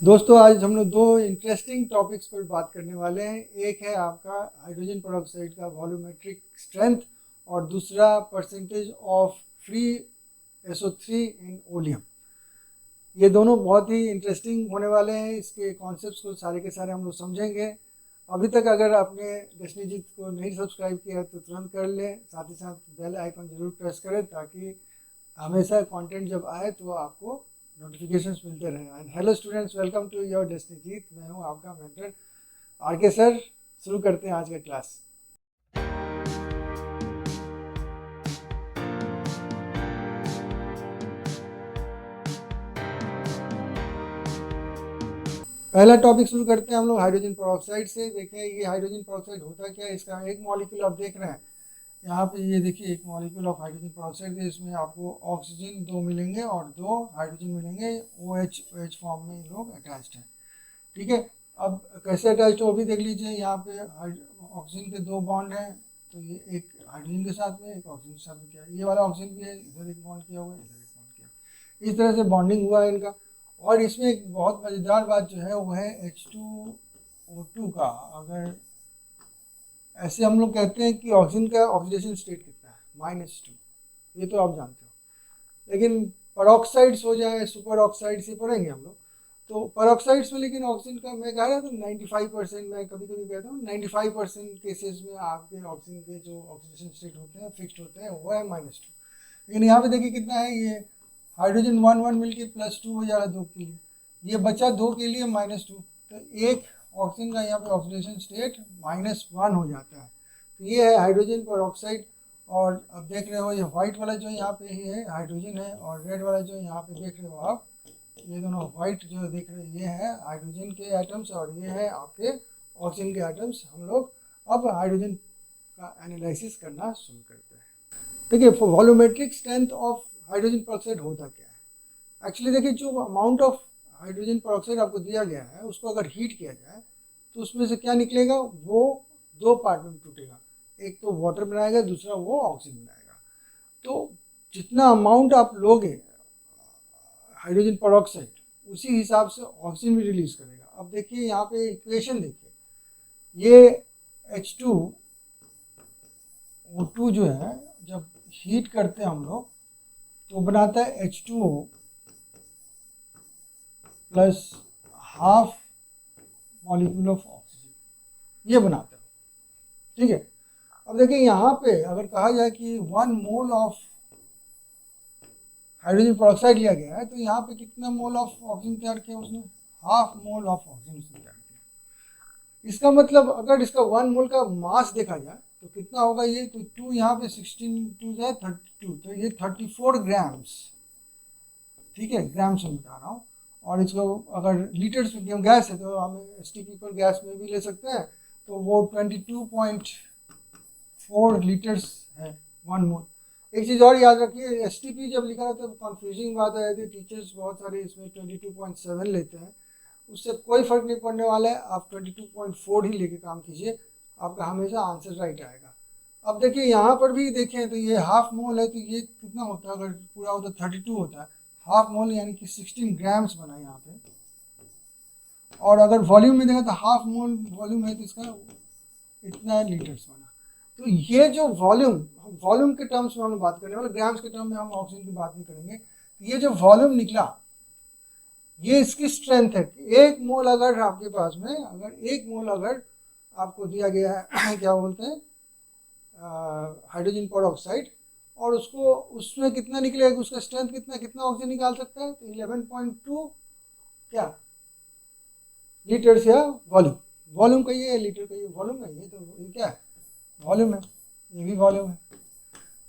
दोस्तों आज हम लोग दो इंटरेस्टिंग टॉपिक्स पर बात करने वाले हैं। एक है आपका हाइड्रोजन पेरोक्साइड का वॉल्यूमेट्रिक स्ट्रेंथ और दूसरा percentage of free SO3 in oleum. ये दोनों बहुत ही इंटरेस्टिंग होने वाले हैं। इसके कॉन्सेप्ट्स को सारे के सारे हम लोग समझेंगे। अभी तक अगर आपने डेस्टिनीजीत को नहीं सब्सक्राइब किया है तो तुरंत कर लें, साथ ही साथ बेल आइकन जरूर प्रेस करें ताकि हमेशा कंटेंट जब आए तो आपको नोटिफिकेशंस मिलते रहे। And hello students, welcome to your डेस्टिनीजीत। मैं हूं आपका मेंटर RK सर। शुरू करते हैं आज का क्लास। पहला टॉपिक शुरू करते हैं हम लोग हाइड्रोजन पेरोक्साइड से। देखें ये हाइड्रोजन पेरोक्साइड होता क्या है। इसका एक मॉलिक्यूल आप देख रहे हैं यहाँ पे, ये देखिए एक मॉलिक्यूल ऑफ हाइड्रोजन पेरोक्साइड है। इसमें आपको ऑक्सीजन 2 मिलेंगे और 2 हाइड्रोजन मिलेंगे। OH फॉर्म में ये लोग अटैच्ड हैं। ठीक है, अब कैसे अटैच्ड हो भी देख लीजिए। यहाँ पे ऑक्सीजन के 2 बॉन्ड हैं, तो ये एक हाइड्रोजन के साथ में एक ऑक्सीजन के साथ में किया, ये वाला ऑक्सीजन भी है, इधर एक बॉन्ड किया हुआ है, इधर एक बॉन्ड किया। इस तरह से बॉन्डिंग हुआ है इनका। और इसमें एक बहुत मज़ेदार बात जो है वो है H2O2 का। अगर ऐसे हम लोग कहते हैं कि ऑक्सीजन का ऑक्सीडेशन स्टेट कितना है, -2, ये तो आप जानते हो। लेकिन पेरोक्साइड्स हो जाए, सुपर ऑक्साइड से पढ़ेंगे हम लोग, तो पेरोक्साइड्स में लेकिन ऑक्सीजन का मैं कह रहा था 95%, मैं कभी कभी कहता हूँ 95% केसेस में आपके ऑक्सीजन के जो ऑक्सीडेशन स्टेट होते हैं फिक्स्ड होते हैं, वो है -2। लेकिन यहाँ पे देखिए कितना है, ये हाइड्रोजन 1 मिल के +2 हो जाएगा 2 के लिए, ये बचा 2 के लिए -2, तो एक ऑक्सीजन का यहाँ पे ऑक्सीडेशन स्टेट -1 हो जाता है। तो ये है हाइड्रोजन पेरोक्साइड। और अब देख रहे हो ये व्हाइट वाला जो यहाँ पे है हाइड्रोजन है, और रेड वाला जो यहाँ पे देख रहे हो आप, ये दोनों व्हाइट जो देख रहे हैं ये है हाइड्रोजन के एटम्स और ये है आपके ऑक्सीजन के एटम्स। हम लोग अब हाइड्रोजन का एनालिसिस करना शुरू करते हैं। देखिए volumetric strength of hydrogen peroxide होता क्या है। एक्चुअली देखिए जो अमाउंट ऑफ हाइड्रोजन पेरोक्साइड आपको दिया गया है उसको अगर हीट किया जाए तो उसमें से क्या निकलेगा, वो 2 पार्ट में टूटेगा। एक तो वाटर बनाएगा, दूसरा वो ऑक्सीजन बनाएगा। तो जितना अमाउंट आप लोगे हाइड्रोजन पेरोक्साइड, उसी हिसाब से ऑक्सीजन भी रिलीज करेगा। अब देखिए यहाँ पे इक्वेशन देखिए, ये H2O2 जो है जब हीट करते हैं हम लोग तो बनाता है H2O plus half molecule of oxygen, ये बनाता है। ठीक है, अब देखिए यहाँ पे अगर कहा जाए कि 1 मोल ऑफ हाइड्रोजन पेरोक्साइड लिया गया है तो यहाँ पे कितना मोल ऑफ ऑक्सीजन तैयार किया उसने, हाफ मोल ऑफ ऑक्सीजन उसने तैयार किया। इसका मतलब अगर इसका 1 मोल का मास देखा जाए तो कितना होगा ये, तो 2 यहाँ पे 16 2 जाए 32, तो ये 34 ग्राम्स। ठीक है, ग्राम्स में बता रहा हूँ। और इसको अगर लीटर्स में गैस है तो हम STP पर गैस में भी ले सकते हैं, तो वो 22.4 लीटर्स है 1 मोल। एक चीज़ और याद रखिए, STP जब लिखा रहता है तो कन्फ्यूजिंग बात है कि टीचर्स बहुत सारे इसमें 22.7 लेते हैं, उससे कोई फ़र्क नहीं पड़ने वाला है। आप 22.4 ही लेके काम कीजिए, आपका हमेशा आंसर राइट आएगा। अब देखिए यहाँ पर भी देखें तो ये हाफ मोल है, तो ये कितना होता है, अगर पूरा होता 32 होता है, हाफ मोल यानी कि 16 ग्राम्स बना यहाँ पे। और अगर वॉल्यूम में देखा तो हाफ मोल वॉल्यूम है तो इसका इतना लीटर्स बना। तो ये जो वॉल्यूम के टर्म्स में हम बात करने वाले, ग्राम्स के टर्म में हम ऑक्सीजन की बात नहीं करेंगे। ये जो वॉल्यूम निकला ये इसकी स्ट्रेंथ है। 1 मोल अगर आपके पास में, अगर 1 मोल अगर आपको दिया गया है क्या बोलते हैं हाइड्रोजन पेरोक्साइड, और उसको उसमें कितना निकलेगा, उसका स्ट्रेंथ कितना ऑक्सीजन निकाल सकता है, तो 11.2 क्या लीटर्स या वॉल्यूम कहिए या लीटर कहिए, वॉल्यूम कहिए, तो ये क्या है, वॉल्यूम है, ये भी वॉल्यूम है।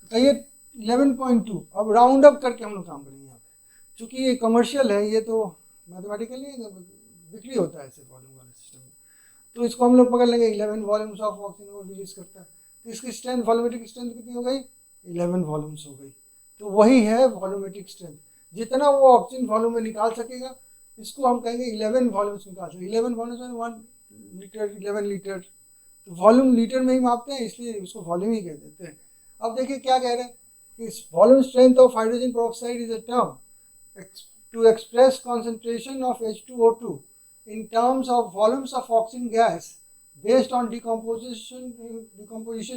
तो कहिए 11.2। अब राउंड अप करके हम लोग काम करेंगे यहाँ पे, चूँकि ये कमर्शियल है, ये तो मैथमेटिकली बिक्री होता है ऐसे वॉल्यूम वाले सिस्टम में, तो इसको हम लोग पकड़ लेंगे 11 वॉल्यूम्स ऑफ ऑक्सीजन वो रिलीज करता है। तो इसकी स्ट्रेंथ, वॉल्यूमेट्रिक स्ट्रेंथ कितनी हो गई, 11 वॉल्यूम्स हो गई। तो वही है वॉल्यूमेट्रिक स्ट्रेंथ, जितना वो ऑक्सीजन वॉल्यूम में निकाल सकेगा इसको हम कहेंगे 11 वॉल्यूम्स निकाल सकेंगे। 11 वॉल्यूम्स में 1 लीटर 11 लीटर, तो वॉल्यूम लीटर में ही मापते हैं इसलिए उसको वॉल्यूम ही कह देते हैं। अब देखिए क्या कह रहे हैं कि volume strength of hydrogen peroxide is a term to express concentration of H2O2 in terms of volumes of oxygen gas based on decomposition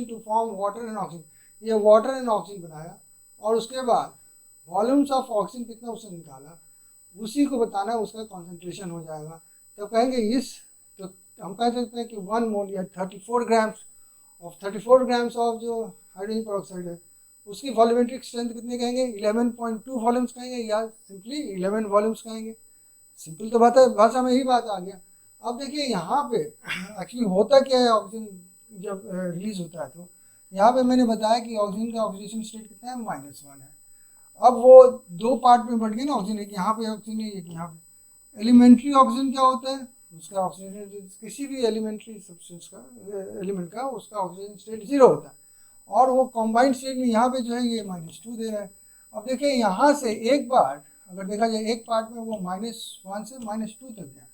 to form water and oxygen। ये वाटर एंड ऑक्सीजन बनाया और उसके बाद volumes of oxygen कितना उससे निकाला, उसी को बताना है, उसका कॉन्सेंट्रेशन हो जाएगा। तो कहेंगे इस, तो हम कह सकते हैं कि 1 मोल या 34 ग्राम्स ऑफ जो हाइड्रोजन पेरोक्साइड है उसकी वॉल्यूमेट्रिक स्ट्रेंथ कितने कहेंगे, 11.2 वॉल्यूम्स कहेंगे या सिंपली 11 वॉल्यूम्स कहेंगे। सिंपल तो बात है, भाषा में ही बात आ गया। अब देखिए यहाँ पे एक्चुअली होता क्या है, ऑक्सीजन जब रिलीज होता है तो यहाँ पे मैंने बताया कि ऑक्सीजन का ऑक्सीडेशन स्टेट कितना है, -1 है। अब वो दो पार्ट में बढ़ गया ना ऑक्सीजन, एक यहाँ पे ऑक्सीजन है, एक यहाँ पे। एलिमेंट्री ऑक्सीजन क्या होता है, उसका ऑक्सीजन किसी भी एलिमेंट्री सब्सटेंस का एलिमेंट का उसका ऑक्सीजन स्टेट 0 होता है, और वो कॉम्बाइंड स्टेट में यहाँ पे जो है ये -2 दे रहा है। अब देखिए यहाँ से एक बार अगर देखा जाए एक पार्ट में वो -1 से -2 तक गया,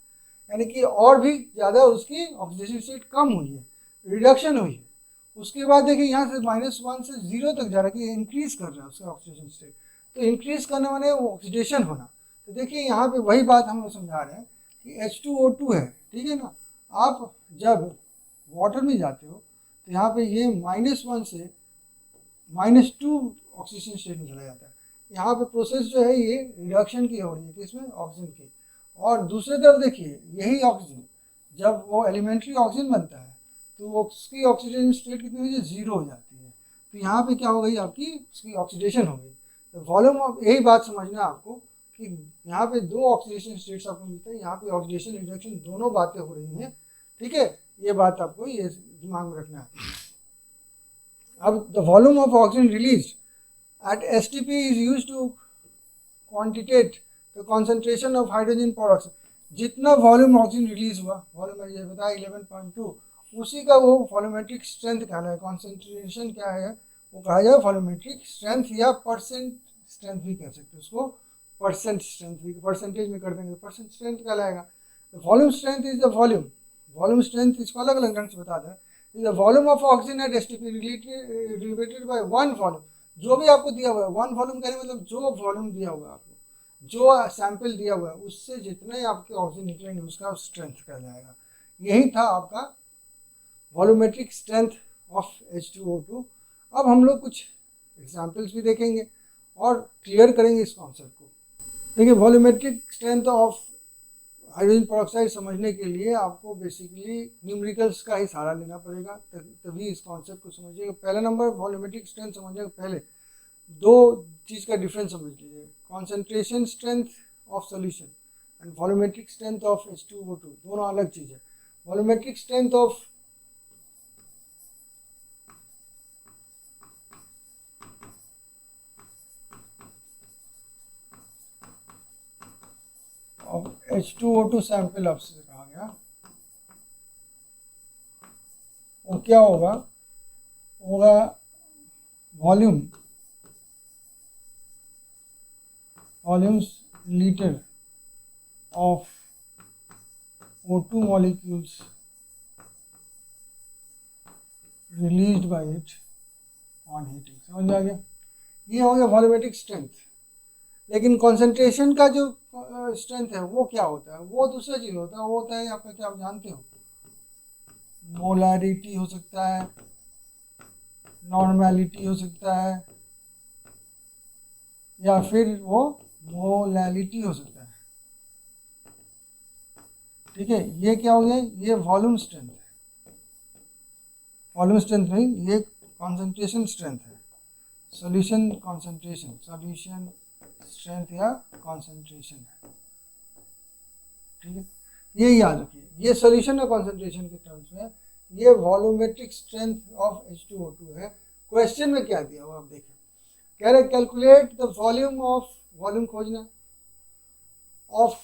यानी कि और भी ज़्यादा उसकी ऑक्सीडेशन स्टेट कम हुई है, रिडक्शन हुई है। उसके बाद देखिए यहाँ से -1 से 0 तक जा रहा है कि इंक्रीज कर रहा है उसका ऑक्सीडेशन स्टेट। तो इंक्रीज करने वाले वो ऑक्सीडेशन होना। तो देखिए यहाँ पे वही बात हम लोग समझा रहे हैं कि H2O2 है, ठीक है ना। आप जब वाटर में जाते हो तो यहाँ पे ये -1 से -2 ऑक्सीजन स्टेट में चला जाता है। यहाँ पे प्रोसेस जो है ये रिडक्शन की हो रही है, किसमें, ऑक्सीजन की। और दूसरी तरफ देखिए यही ऑक्सीजन जब वो एलिमेंट्री ऑक्सीजन बनता है तो उसकी ऑक्सीजन स्टेट कितनी हो जाती है, 0 हो जाती है। तो यहाँ पे क्या हो गई आपकी, उसकी ऑक्सीडेशन हो गई। तो वॉल्यूम ऑफ, यही बात समझना है आपको कि यहाँ पे दो ऑक्सीडेशन स्टेट्स आपको मिलते हैं, यहाँ पे ऑक्सीडेशन रिडक्शन दोनों बातें हो रही हैं, ठीक है। ये बात आपको ये दिमाग में रखना है। अब the volume of oxygen release at STP is used to quantitate the concentration of hydrogen peroxide। जितना वॉल्यूम ऑक्सीजन रिलीज हुआ, वॉल्यूम ये बताया 11.2, उसी का वो वॉल्यूमेट्रिक स्ट्रेंथ कहना है। कॉन्सेंट्रेशन क्या है वो कहा जाए वॉल्यूमेट्रिक स्ट्रेंथ या परसेंट स्ट्रेंथ भी कह सकते हैं उसको, परसेंट स्ट्रेंथ भी, परसेंटेज में कर देंगे परसेंट स्ट्रेंथ कहलाएगा। Volume strength is the volume strength इसको अलग अलग ढंग से बता दें, is the volume of oxygen at STP divided by 1 volume. जो भी आपको दिया हुआ है 1 वॉल्यूम कहने मतलब जो वॉल्यूम दिया हुआ है आपको, जो सैंपल दिया हुआ है उससे जितने आपके ऑक्सीजन निकलेंगे उसका स्ट्रेंथ कहलाएगा। यही था आपका वॉल्यूमेट्रिक स्ट्रेंथ ऑफ H2O2। अब हम लोग कुछ एग्जांपल्स भी देखेंगे और क्लियर करेंगे इस कॉन्सेप्ट को। देखिए volumetric strength of hydrogen peroxide समझने के लिए आपको बेसिकली न्यूमेरिकल्स का ही सहारा लेना पड़ेगा, तभी इस कॉन्सेप्ट को समझिएगा। पहला नंबर वॉल्यूमेट्रिक स्ट्रेंथ समझने के पहले दो चीज़ का डिफरेंस समझ लीजिए, concentration strength of solution and volumetric strength of H2O2, दोनों अलग चीज़ है। Volumetric strength of H2O2 sample आपसे कहा गया, वो क्या होगा volumes litre of O2 molecules released by it on heating। समझ आ गया, ये हो गया वॉल्यूमेट्रिक स्ट्रेंथ। लेकिन कॉन्सेंट्रेशन का जो स्ट्रेंथ है वो क्या होता है, वो दूसरा चीज़ होता है। वो होता है आपका, क्या आप जानते हो, मोलारिटी हो सकता है, नॉर्मेलिटी हो सकता है, या फिर वो मोलैलिटी हो सकता है, ठीक है। ये क्या हो गया, ये वॉल्यूम स्ट्रेंथ है। वॉल्यूम स्ट्रेंथ नहीं, ये कॉन्सेंट्रेशन स्ट्रेंथ है, सॉल्यूशन कॉन्सेंट्रेशन, सॉल्यूशन स्ट्रेंथ या कॉन्सेंट्रेशन है, ठीक है। ये याद रखिए, ये सॉल्यूशन और कॉन्सेंट्रेशन के टर्म्स में ये वॉल्यूमेट्रिक स्ट्रेंथ ऑफ H2O2 है। क्वेश्चन में क्या दिया हुआ आप देखें, कह रहे calculate the volume of, volume खोजना of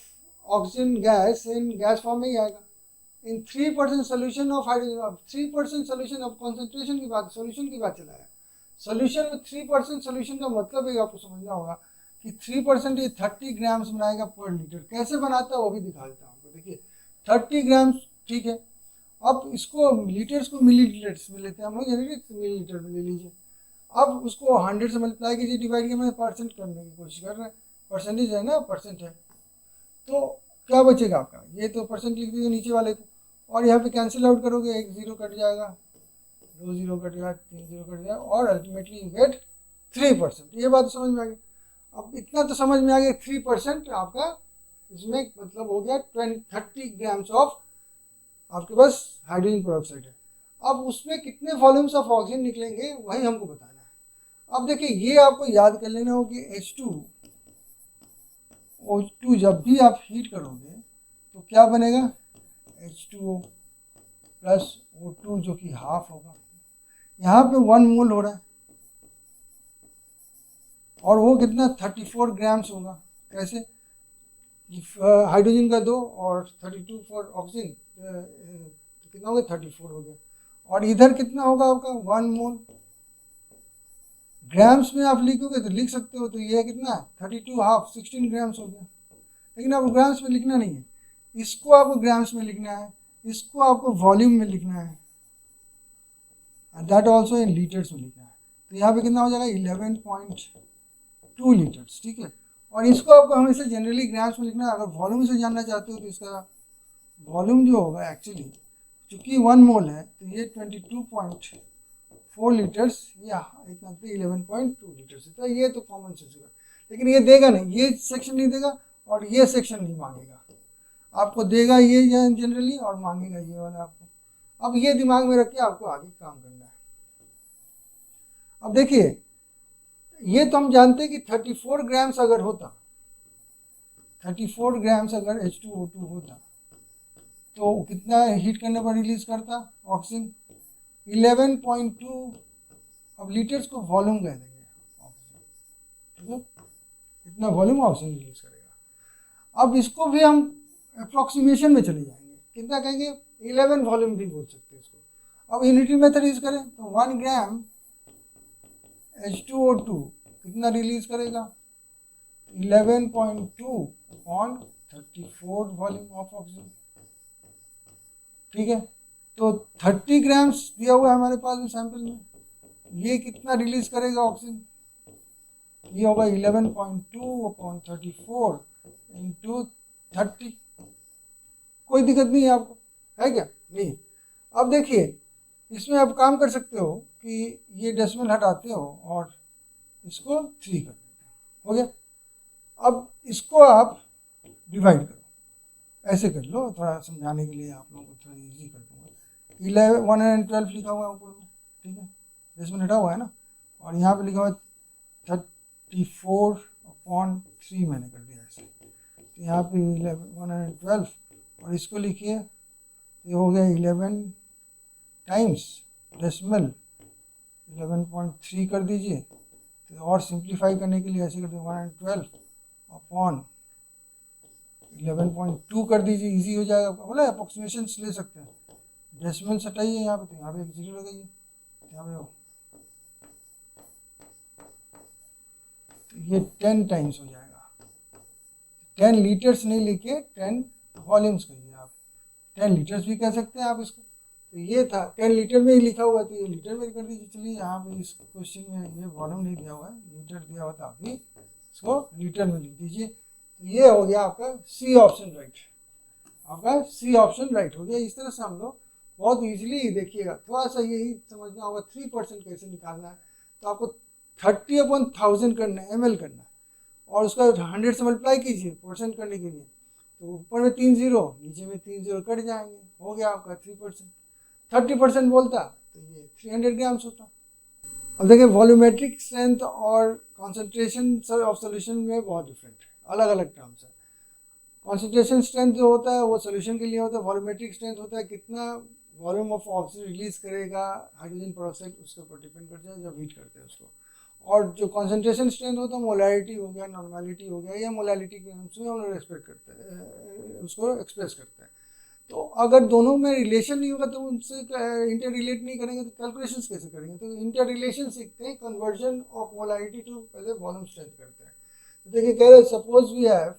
oxygen gas in gas form में ही आएगा, in 3% solution of hydrogen. 3% solution, of concentration की बात, सोल्यूशन की बात चला है। सोल्यूशन में 3% सोल्यूशन का मतलब है आपको समझना होगा कि 3% ये 30 ग्राम्स बनाएगा पर लीटर। कैसे बनाता है वो भी दिखा देता हूँ आपको। देखिए 30 ग्राम्स, ठीक है। अब इसको लीटर्स को मिलीलीटर्स में लेते हैं हम लोग, यानी कि मिलीलीटर में ले लीजिए। अब उसको 100 से मल्टीप्लाई कीजिए, डिवाइड किया, मैं परसेंट करने की कोशिश कर रहे हैं। परसेंटेज है ना, परसेंट है, तो क्या बचेगा आपका, ये तो परसेंट लिख दीजिए नीचे वाले को, और यहाँ पे कैंसिल आउट करोगे, एक जीरो कट जाएगा, दो जीरो कट जाएगा, तीन जीरो कट जाएगा, और अल्टीमेटली यू गेट 3%। ये बात तो समझ में आ गई। अब इतना तो समझ में आ गया, 3% आपका इसमें मतलब हो गया 30 ग्राम्स ऑफ आपके पास हाइड्रोजन पेरोक्साइड है। अब उसमें कितने वॉल्यूम्स ऑफ ऑक्सीजन निकलेंगे वही हमको बताना है। अब देखिए ये आपको याद कर लेना हो कि H2O2 जब भी आप हीट करोगे तो क्या बनेगा, H2O प्लस O2 जो कि हाफ होगा, यहाँ पे 1 मोल हो रहा है, और वो कितना 34 ग्राम्स होगा। कैसे, हाइड्रोजन का 2 और 32 फॉर ऑक्सीजन, तो कितना हो गया, 34 हो गया। और इधर कितना होगा आपका 1 मोल, ग्राम्स में आप लिखोगे तो लिख सकते हो, तो ये कितना 32 हाफ 16 ग्राम्स हो गया। लेकिन आपको ग्राम्स में लिखना नहीं है, इसको आपको ग्राम्स में लिखना है, इसको आपको वॉल्यूम में लिखना है, दैट ऑल्सो इन लीटर्स में लिखना है। तो यहाँ पे कितना हो जाएगा 11.2 लीटर्स, ठीक है। और इसको आपको हमेशा जनरली ग्राम्स में लिखना है। अगर वॉल्यूम से जानना चाहते हो तो इसका वॉल्यूम जो होगा एक्चुअली, चूँकि 1 मोल है तो ये 22.4 लीटर्स या इतना 11.2 लीटर्स, तो ये तो कॉमन सेंस होगा। लेकिन ये देगा नहीं, ये सेक्शन नहीं देगा और ये सेक्शन नहीं मांगेगा, आपको देगा ये जनरली और मांगेगा ये वाला आपको। अब ये दिमाग में रख के आपको आगे काम करना है। अब देखिए ये तो हम जानते हैं कि 34 ग्राम्स अगर होता, 34 ग्राम्स अगर H2O2 होता तो कितना हीट करने पर रिलीज करता ऑक्सीजन, 11.2। अब लीटर्स को वॉल्यूम कह देंगे ऑक्सीजन, ठीक है, इतना वॉल्यूम ऑक्सीजन रिलीज करेगा। अब इसको भी हम अप्रोक्सीमेशन में चले जाएंगे, कितना कहेंगे 11 वॉल्यूम भी बोल सकते हैं इसको। अब यूनिटी मेथड यूज करें तो 1 ग्राम H2O2 कितना रिलीज करेगा, 11.2 ऑन 34 वॉल्यूम ऑफ ऑक्सीजन, ठीक है। तो 30 ग्राम्स दिया हुआ है हमारे पास में सैंपल में, ये कितना रिलीज करेगा ऑक्सीजन, ये होगा 11.2 अपॉन 34 इंटू 30। कोई दिक्कत नहीं है आपको, है क्या, नहीं। अब देखिए इसमें आप काम कर सकते हो कि ये डेसिमल हटाते हो और इसको 3 कर देते हो, हो गया। अब इसको आप डिवाइड करो, ऐसे कर लो, थोड़ा समझाने के लिए आप लोगों को थोड़ा इजी कर दूंगा। 112 लिखा हुआ है ऊपर में, ठीक है, डेसिमल हटा हुआ है ना, और यहाँ पे लिखा हुआ है 34/3 मैंने कर दिया ऐसे, तो यहाँ पे 112 और इसको लिखिए, ये हो गया 11 टाइम्स डेसिमल 11.3 कर दीजिए। तो और सिंप्लीफाई करने के लिए ऐसे कर दीजिए 112 अपॉन 11.2 कर दीजिए, इजी हो जाएगा। बोला अप्रोक्सीमेशन ले सकते हैं, डेसिमल हटाइए यहाँ पे, तो यहाँ पे एक जीरो लगाइए, यहाँ पे तो ये 10 टाइम्स हो जाएगा। 10 लीटर्स नहीं लिखे, 10 वॉल्यूम्स कहिए आप, 10 लीटर्स भी कह सकते हैं आप इसको। तो ये था 10 लीटर में ही लिखा हुआ, तो ये लीटर में कर दीजिए। चलिए यहाँ पे इस क्वेश्चन में ये वॉल्यूम नहीं दिया हुआ है, लीटर दिया हुआ था, आप भी इसको लीटर में लिख दीजिए। तो ये हो गया आपका सी ऑप्शन राइट, आपका सी ऑप्शन राइट हो गया। इस तरह से हम लोग बहुत इजीली, देखिएगा थोड़ा सा यही समझना होगा 3% कैसे निकालना है। तो आपको 30/1000 करना है, ml करना है, और उसका 100 से मल्टीप्लाई कीजिए परसेंट करने के लिए, तो ऊपर में 3 जीरो नीचे में 3 जीरो कट जाएंगे, हो गया आपका 3%। 30% बोलता तो ये 300 ग्राम्स होता। अब देखिए वॉल्यूमेट्रिक स्ट्रेंथ और कॉन्सेंट्रेशन ऑफ सोल्यूशन में बहुत डिफरेंट है, अलग अलग टर्म्स है। कॉन्सेंट्रेशन स्ट्रेंथ जो होता है वो सोल्यूशन के लिए होता है, वॉल्यूमेट्रिक स्ट्रेंथ होता है कितना वॉल्यूम ऑफ ऑक्सीजन रिलीज करेगा हाइड्रोजन पेरोक्साइड, उसके ऊपर डिपेंड करता है जब हीट करते हैं उसको। और जो कॉन्सेंट्रेशन स्ट्रेंथ होता है मोलैलिटी हो गया, नॉर्मैलिटी हो गया, या मोलैलिटी के नाम से हम लोग एक्सपेक्ट करते हैं, उसको एक्सप्रेस करते हैं। तो अगर दोनों में रिलेशन नहीं होगा तो उनसे इंटर रिलेट नहीं करेंगे तो कैलकुलेशंस कैसे करेंगे। तो इंटर रिलेशन सीखते हैं कन्वर्जन ऑफ मोलैलिटी टू पहले वॉल्यूम स्ट्रेंथ करते हैं। तो देखिए कह रहे suppose we have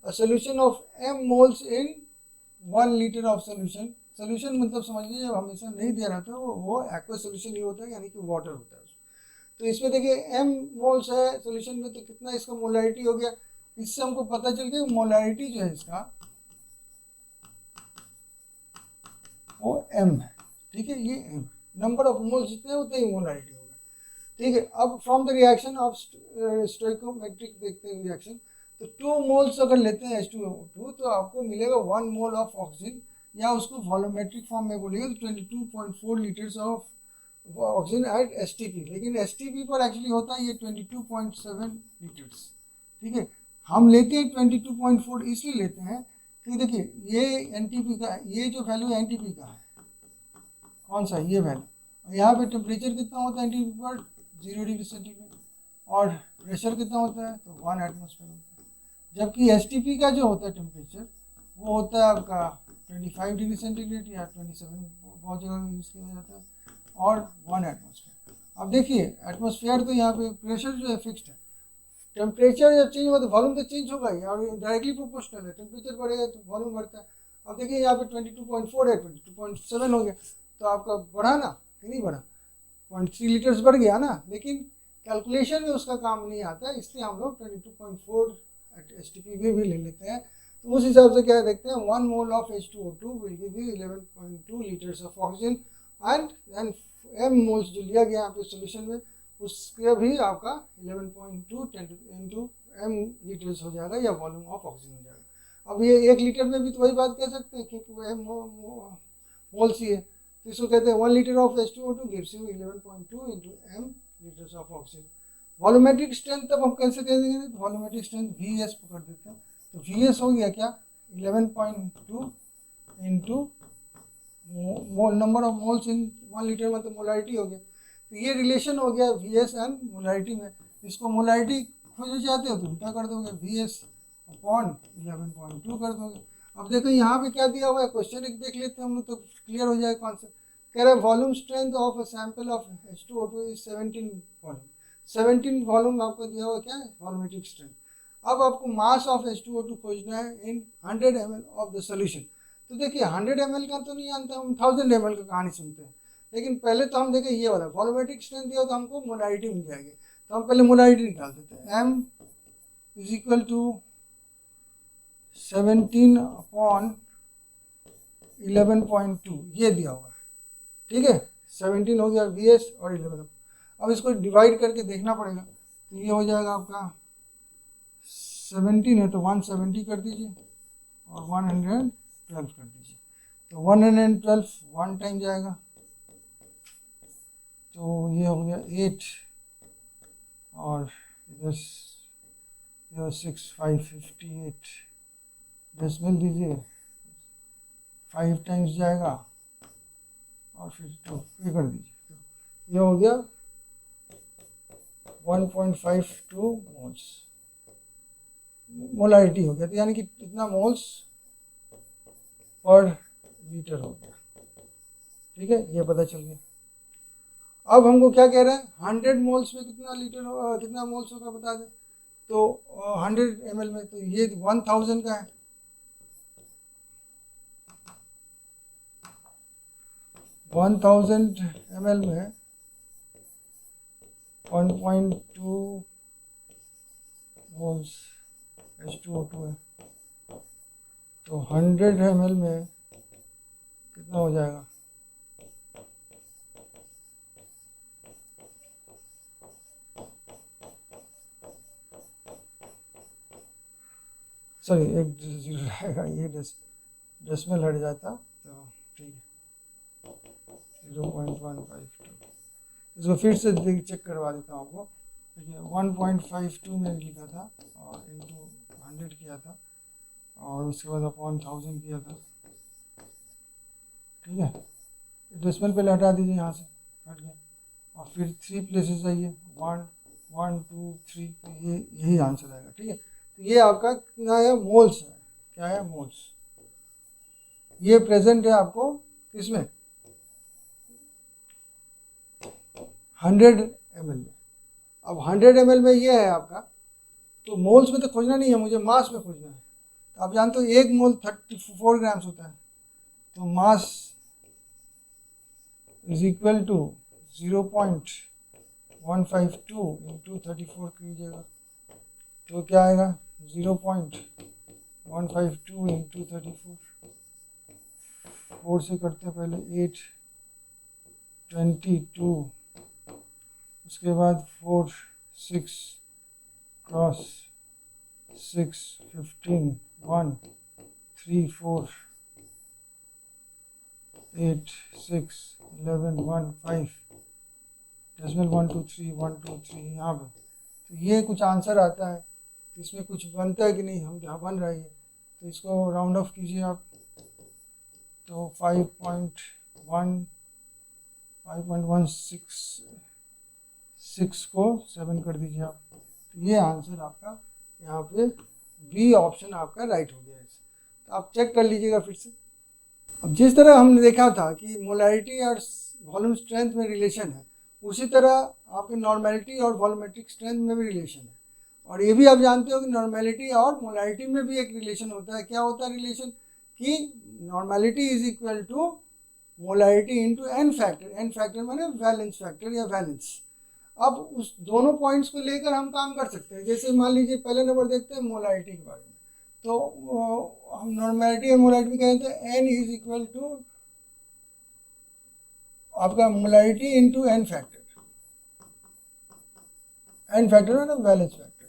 a solution of m moles in 1 litre of solution. Solution मतलब समझ लीजिए हमेशा नहीं दे रहा था, वो एक्वा सोल्यूशन ही होता है, यानी कि वाटर होता है। तो इसमें देखिए m मोल्स है सोल्यूशन में, तो कितना इसका मोलैलिटी हो गया, इससे हमको पता चल गया मोलैरिटी जो है इसका वो m है, ठीक है, ये m नंबर ऑफ मोल्स जितने उतने ही मोलैरिटी होगा, ठीक है। अब from the reaction of stoichiometric देखते हैं रिएक्शन, तो 2 मोल्स अगर लेते हैं H2O2 तो आपको मिलेगा 1 मोल ऑफ ऑक्सीजन, या उसको वॉल्यूमेट्रिक फॉर्म में बोलेंगे तो 22.4 litres of oxygen at STP, लेकिन एसटीपी पर एक्चुअली होता है ये 22.7 लीटर्स, ठीक है। हम लेते हैं 22.4 इसलिए लेते हैं कि देखिए ये एनटीपी का, ये जो वैल्यू एनटीपी का है कौन सा, ये वैल्यू, यहाँ पे टेम्परेचर कितना होता है एनटीपी पर 0 डिग्री सेंटीग्रेड, और प्रेशर कितना होता है तो 1 एटमॉस्फेयर होता है, जबकि एसटीपी का जो होता है टेम्परेचर वो होता है आपका 25 डिग्री सेंटीग्रेड या 27 बहुत जगह यूज़ किया जाता है, और 1 एटमॉस्फेयर। अब देखिए एटमॉस्फेयर तो यहाँ पे प्रेशर जो है फिक्स्ड है, टेम्परेचर जब चेंज हुआ तो वॉल्यूम तो चेंज होगा ही, और डायरेक्टली प्रोपोर्शनल है, टेम्परेचर बढ़ेगा तो वॉल्यूम बढ़ता है। अब देखिए यहाँ पे 22.4 है, 22.7 हो गया, तो आपका बढ़ा ना कि नहीं बढ़ा, 0.3 लीटर्स बढ़ गया ना, लेकिन कैलकुलेशन में उसका काम नहीं आता है, इसलिए हम लोग 22.4 एसटीपी भी ले लेते हैं। तो उस हिसाब से क्या देखते हैं, 1 mole of H2O2 will give you 11.2 litres of oxygen, and m moles जो लिया गया यहाँ पे सोल्यूशन में उसके भी आपका 11.2 इंटू m लीटर्स हो जाएगा, या वॉल्यूम ऑफ ऑक्सीजन हो जाएगा। अब ये 1 लीटर में भी तो वही बात कह सकते हैं कि मोल्स ही है, तो इसको कहते हैं 1 litre of H2O2 gives you 11.2 into m litres of oxygen. Volumetric strength तब हम कैसे कह देंगे, तो वॉल्यूमेट्रिक स्ट्रेंथ Vs पकड़ देते हैं, तो Vs हो गया क्या 11.2 into mole, number of moles in 1 litre में, तो मोलैरिटी हो गया। तो ये रिलेशन हो गया Vs एंड मोलैरिटी में। इसको मोलैरिटी खोजना चाहते हो तो उल्टा कर दोगे, Vs अपॉन 11.2 कर दोगे। अब देखो यहाँ पे क्या दिया हुआ है, क्वेश्चन एक देख लेते हैं हम लोग तो क्लियर हो जाएगा कॉन्सेप्ट। कह रहा है volume strength of a sample of H2O2 is 17 volume, 17 volume आपको दिया हुआ क्या है वॉल्यूमेट्रिक स्ट्रेंथ। अब आपको मास ऑफ H2O2 खोजना है इन 100 ml ऑफ द सोल्यूशन। तो देखिए 100 ml का तो नहीं जानते हम, 1000 ml का कहानी सुनते हैं, लेकिन पहले तो हम देखें ये वाला वॉल्यूमेट्रिक स्ट्रेंथ दिया तो हमको मोलैरिटी मिल जाएगी, तो हम पहले मोलैरिटी निकाल देते हैं। m is equal to 17 upon 11.2 ये दिया हुआ है, ठीक है, 17 हो गया Vs और 11। अब इसको डिवाइड करके देखना पड़ेगा, तो ये हो जाएगा आपका 17 है तो 170 कर दीजिए और 112 कर दीजिए, तो 112 1 टाइम जाएगा, तो ये हो गया 8 और इधर 6 5 58 डेसिमल दीजिए, 5 टाइम्स जाएगा और फिर 2 ये कर दीजिए, तो ये हो गया 1.52 मोल्स मोलैरिटी हो गया, तो यानी कि कितना मोल्स पर लीटर हो गया, ठीक है, ये पता चल गया। अब हमको क्या कह रहे हैं 100 मोल्स में कितना लीटर कितना मोल्स होगा बता दें, तो 100 ml में तो ये 1000 का है, 1000 ml में 1.2 मोल्स H2O2 है, तो 100 ml में कितना हो जाएगा, सॉरी एक जीरो रहेगा, ये डेसिमल हट जाता तो ठीक है 0.152। इसको फिर से चेक करवा देता हूँ आपको, देखिए 1.52 मैंने लिखा था और इंटू 100 किया था और उसके बाद अपॉन 1000 किया था, ठीक है, डेसिमल पहले हटा दीजिए, यहाँ से हट गया, और फिर 3 प्लेसेस आइए 1 1 2 3, ये यही आंसर आएगा, ठीक है। तो ये आपका कितना है मोल्स है, क्या है मोल्स, ये प्रेजेंट है आपको किसमें 100 ml में। अब 100 ml में ये है आपका, तो मोल्स में तो खोजना नहीं है मुझे, मास में खोजना है। तो आप जानते हो 1 मोल 34 ग्राम्स होता है, तो mass is equal to 0.152 into 34 कीजिएगा, तो क्या आएगा 0.152 इंटू 34, 4 से करते हैं पहले 8, 22, उसके बाद 4, 6 क्रॉस 6, 15, 1, 3, 4, 8, 6, 11, 1, 5, डेसिमल 1, 2, 3, 1, 2, 3 यहाँ पे। तो ये कुछ आंसर आता है, तो इसमें कुछ बनता है कि नहीं, हम जहाँ बन रहा है तो इसको राउंड ऑफ कीजिए आप, तो 5.16 को 7 कर दीजिए आप। तो ये आंसर आपका यहाँ पे बी ऑप्शन आपका राइट हो गया है। तो आप चेक कर लीजिएगा फिर से। अब जिस तरह हमने देखा था कि मोलैरिटी और वॉल्यूम स्ट्रेंथ में रिलेशन है, उसी तरह आपके नॉर्मेलिटी और वॉल्यूमेट्रिक स्ट्रेंथ में भी रिलेशन है। और ये भी आप जानते हो कि नॉर्मेलिटी और मोलैरिटी में भी एक रिलेशन होता है। क्या होता है रिलेशन? कि normality is equal to molarity into N factor. N factor माने वैलेंस फैक्टर या वैलेंस। अब उस दोनों पॉइंट्स को लेकर हम काम कर सकते हैं। जैसे मान लीजिए पहले नंबर देखते हैं मोलैरिटी के बारे में, तो हम नॉर्मेलिटी और मोलैरिटी में कहते हैं एन इज इक्वल टू आपका molarity into N factor. N factor मतलब वैलेंस फैक्टर।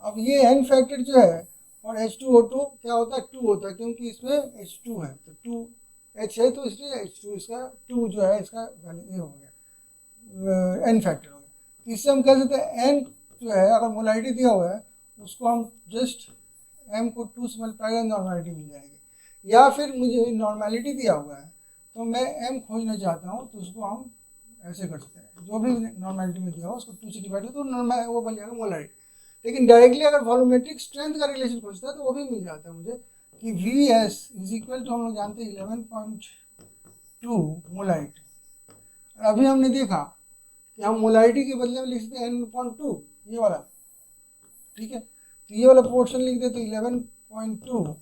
अब ये एन फैक्टर जो है और H2O2 क्या होता है? 2 होता है, क्योंकि इसमें H2 है, तो 2 H है तो इसलिए H2 इसका 2 जो है इसका ये हो गया एन फैक्टर हो गया। इससे हम कह सकते हैं एन जो है अगर मोलैरिटी दिया हुआ है उसको हम जस्ट एम को 2 से मल्टीप्लाई करें, नॉर्मेलिटी मिल जाएगी। या फिर मुझे नॉर्मेलिटी दिया हुआ है तो मैं एम खोजना चाहता हूँ, तो उसको हम ऐसे कर सकते हैं, जो भी नॉर्मेलिटी में दिया हो उसको 2 से डिवाइड करो तो नॉर्मल वो बन जाएगा मोलैरिटी। लेकिन डायरेक्टली अगर वॉल्यूमेट्रिक स्ट्रेंथ का रिलेशन खोजता है तो वो भी मिल जाता है मुझे कि V S is equal to हम लोग जानते हैं 11.2 मोलैरिटी। अभी हमने देखा कि हम मोलैरिटी के बदले में लिख सकते हैं n/2 ये वाला, ठीक है। तो ये वाला पोर्शन लिख दे तो 11.2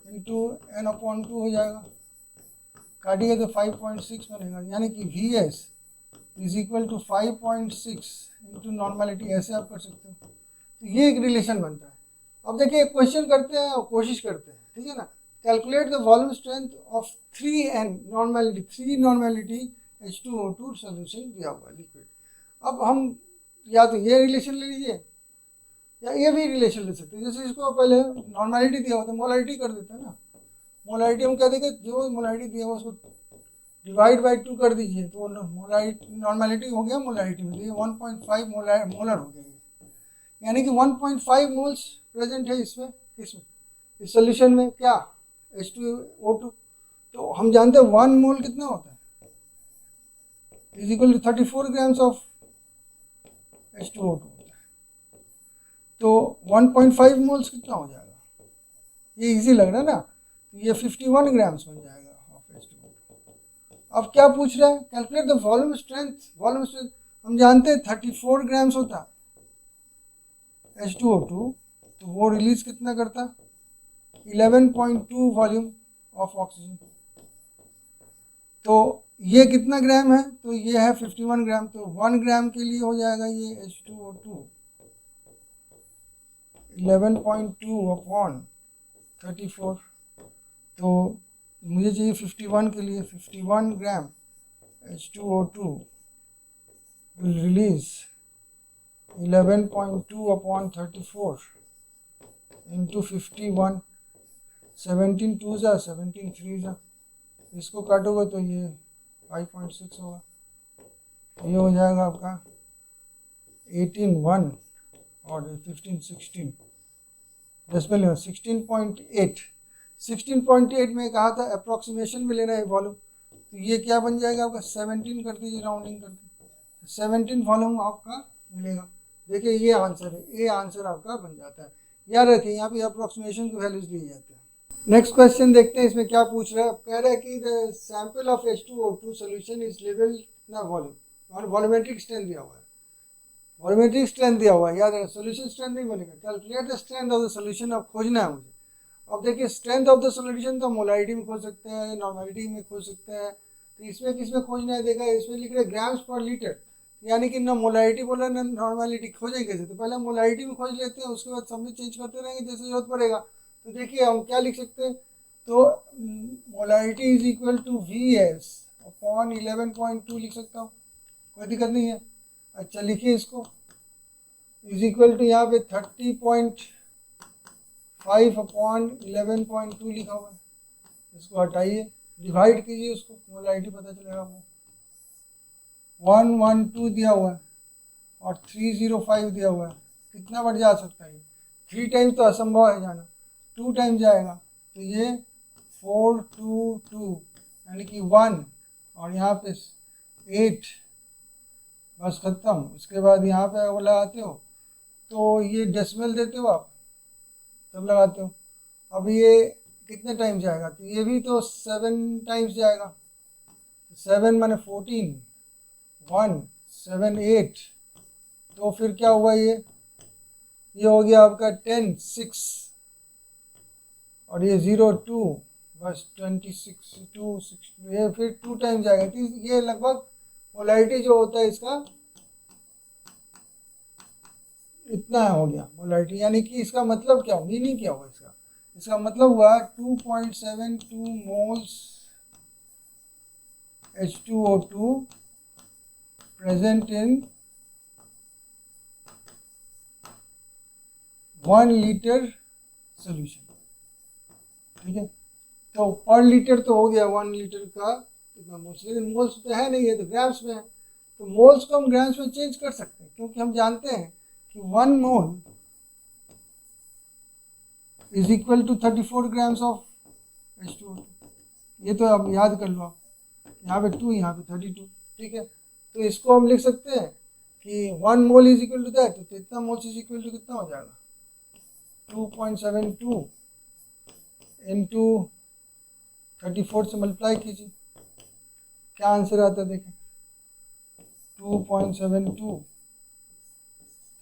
इंटू n/2 हो जाएगा, काटिएगा तो 5.6 बनेगा, यानी कि V S is equal to 5.6 into normality, ऐसे आप कर सकते हो। तो ये एक रिलेशन बनता है। अब देखिए एक क्वेश्चन करते हैं और कोशिश करते हैं, ठीक है ना। Calculate the volume strength of 3n normality, 3 normality H2O2 solution दिया हुआ लिक्विड। अब हम या तो ये रिलेशन ले लीजिए या ये भी रिलेशन ले सकते हैं। जैसे इसको पहले नॉर्मेलिटी दिया हुआ तो मोलैरिटी कर देते हैं ना। मोलैरिटी हम कह देंगे जो मोलैरिटी दिया हुआ उसको डिवाइड बाई 2 कर दीजिए तो नॉर्मेलिटी हो गया मोलैरिटी में, तो ये 1.5 मोलर हो गया, यानी कि 1.5 मोल्स प्रेजेंट है इसमें, किसमें? इस सोल्यूशन में। क्या? H2O2। तो हम जानते हैं 1 मोल कितना होता है, is equal to 34 grams of H2O2 होता है। तो 1.5 मोल्स कितना हो जाएगा? ये इजी लग रहा है ना। तो ये 51 ग्राम्स बन जाएगा ऑफ H2O2। अब क्या पूछ रहा है? Calculate the volume strength. Volume strength हम जानते हैं 34 ग्राम्स होता है H2O2, तो वो रिलीज कितना करता? 11.2 वॉल्यूम ऑफ ऑक्सीजन। तो ये कितना ग्राम है? तो ये है 51 ग्राम। तो 1 ग्राम के लिए हो जाएगा ये H2O2 11.2 अपॉन 34। तो मुझे चाहिए 51 के लिए 51 ग्राम H2O2 will release 11.2 upon 34 into 51, 17 2 जा 17 3 जा, इसको काटोगे तो ये 5.6 होगा। ये हो जाएगा आपका 18 1 और 15 16 डेसिमल 16.8। 16.8 में कहा था अप्रोक्सीमेशन में लेना है वॉल्यूम, तो ये क्या बन जाएगा आपका 17 कर दीजिए राउंडिंग करके, 17 वॉल्यूम आपका मिलेगा। देखिए ये आंसर है, ये आंसर आपका बन जाता है। याद रखिए यहाँ पे अप्रोक्सीमेशन की वैल्यूज लिए जाते हैं। नेक्स्ट क्वेश्चन देखते हैं इसमें क्या पूछ रहा है। कह रहा है कि the sample of H2O2 solution is level ना वॉल्यूम और वॉल्यूमेट्रिक स्ट्रेंथ दिया हुआ है। वॉल्यूमेट्रिक स्ट्रेंथ दिया हुआ है, याद रखिए सोल्यूशन स्ट्रेंथ नहीं बनेगा। Calculate the strength of the solution अब खोजना है मुझे। अब देखिए स्ट्रेंथ ऑफ द सोल्यूशन तो मोलैरिटी में खोज सकते हैं, नॉर्मेलिटी में खोज सकते हैं। तो इसमें किसमें खोजना है? देखा इसमें लिख रहे ग्राम्स पर लीटर, यानी कि ना मोलारिटी बोला ना नॉर्मेलिटी, खोजेंगे कैसे? तो पहले मोलारिटी में खोज लेते हैं, उसके बाद सब में चेंज करते रहेंगे जैसे जरूरत पड़ेगा। तो देखिए हम क्या लिख सकते हैं, तो molarity is equal to V S upon 11.2 लिख सकता हूँ, कोई दिक्कत नहीं है। अच्छा लिखिए इसको, इज इक्वल टू यहाँ पे 30.5 अपॉन 11.2 लिखा हुआ है, इसको हटाइए, डिवाइड कीजिए उसको, मोलारिटी पता चलेगा आपको। 112 दिया हुआ है और 305 दिया हुआ है, कितना बढ़ जा सकता है? 3 टाइम्स तो असंभव है जाना, 2 टाइम्स जाएगा, तो ये 422 यानी कि 1 और यहाँ पे 8, बस खत्म। इसके बाद यहाँ पे वो लगाते हो तो ये डेसिमल देते हो आप, तब लगाते हो। अब ये कितने टाइम जाएगा? तो ये भी तो 7 टाइम्स जाएगा, 7 माने 14, 1 7 8, तो फिर क्या हुआ? ये हो गया आपका 10 6 और ये 0 2, बस 26 2 6, ये फिर 2 टाइम जाएगा। तो ये लगभग मोलारिटी जो होता है इसका इतना हो गया मोलारिटी, यानी कि इसका मतलब क्या, मीनिंग क्या हुआ इसका? इसका मतलब हुआ 2.72 moles H2O2 present in 1 litre solution, ठीक है। तो पर लीटर तो हो गया 1 लीटर का कितना मोल्स, लेकिन मोल्स तो है नहीं है, तो ग्राम्स में है। तो मोल्स को हम ग्राम्स में चेंज कर सकते हैं, क्योंकि हम जानते हैं कि 1 mole is equal to 34 grams of H2O2। ये तो आप याद कर लो, आप यहाँ पे 2, यहाँ पे 32, ठीक है। तो इसको हम लिख सकते हैं कि 1 mole is equal to that, तो इतना मोल्स इज इक्वल टू कितना हो जाएगा? 2.72 इंटू 34 से मल्टीप्लाई कीजिए, क्या आंसर आता है देखें। 2.72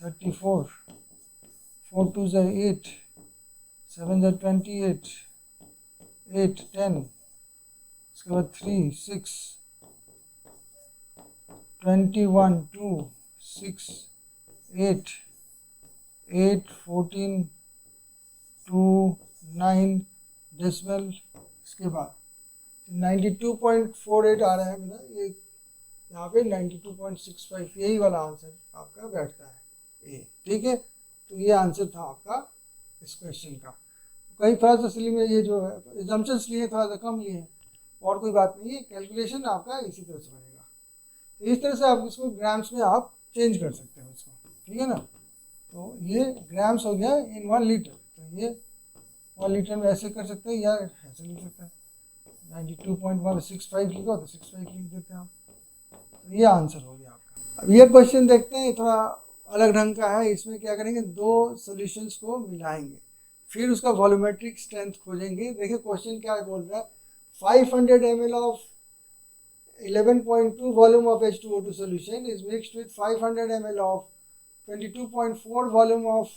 34, 4 2 ज़ा 8, 7 ज़ा 28, 8 10, इसके बाद 3 6, 21 2 6 8 8 14 2 9 डेसिमल, इसके बाद 92.48 आ रहा है मेरा, ये यहाँ पे 92.65, यही वाला आंसर आपका बैठता है ए, ठीक है। तो ये आंसर था आपका इस क्वेश्चन का। कहीं थोड़ा सा इसलिए में ये जो है एजम्पशंस लिए थोड़ा सा कम लिए, और कोई बात नहीं है, कैलकुलेशन आपका इसी तरह से बनेगा। तो इस तरह से आप इसको ग्राम्स में आप चेंज कर सकते हो इसको, ठीक है ना। तो ये ग्राम्स हो गया इन 1 लीटर, तो ये 1 लीटर में ऐसे कर सकते हैं या ऐसे लिख सकते हैं, 92.165 लिखो तो 65 लिख देते हैं आप। तो ये आंसर हो गया आपका। अब ये क्वेश्चन देखते हैं, थोड़ा अलग ढंग का है। इसमें क्या करेंगे, 2 सॉल्यूशंस को मिलाएंगे, फिर उसका वॉल्यूमेट्रिक स्ट्रेंथ खोजेंगे। देखिए क्वेश्चन क्या बोल रहा है, 500 ml of 11.2 volume of H2O2 solution is mixed with 500 ml of 22.4 volume of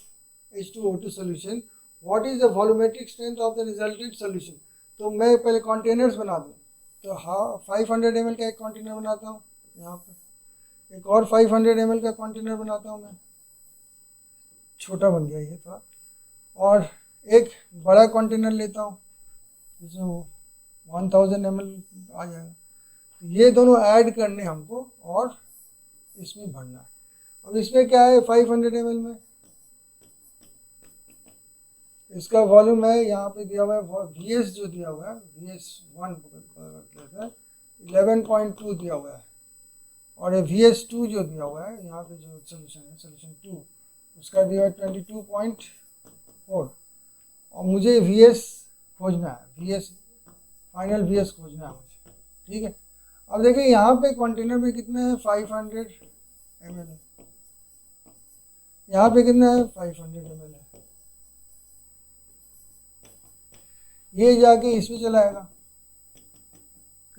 H2O2 solution. What is the volumetric strength of the resultant solution? तो मैं पहले कंटेनर्स बना दूँ, तो हाँ 500 ml का एक कंटेनर बनाता हूँ, यहाँ पर एक और 500 ml का कंटेनर बनाता हूँ मैं, छोटा बन गया ये थोड़ा, और एक बड़ा कंटेनर लेता हूँ जिसमें 1000 ml आ जाएगा। तो ये दोनों ऐड करने हमको और इसमें भरना है। अब इसमें क्या है, 500 ml में इसका वॉल्यूम है, यहाँ पे दिया हुआ है VS जो दिया हुआ है, VS1 है 11.2 दिया हुआ है, और ये VS2 जो दिया हुआ है यहाँ पे जो सोल्यूशन है सोल्यूशन 2 उसका दिया है 22.4, और मुझे VS खोजना है, VS फाइनल VS खोजना है मुझे, ठीक है। अब देखिए यहाँ पे कंटेनर में कितने हैं, 500 ml है, यहाँ पे कितना है 500 ml है, ये जाके इसमें चलाएगा,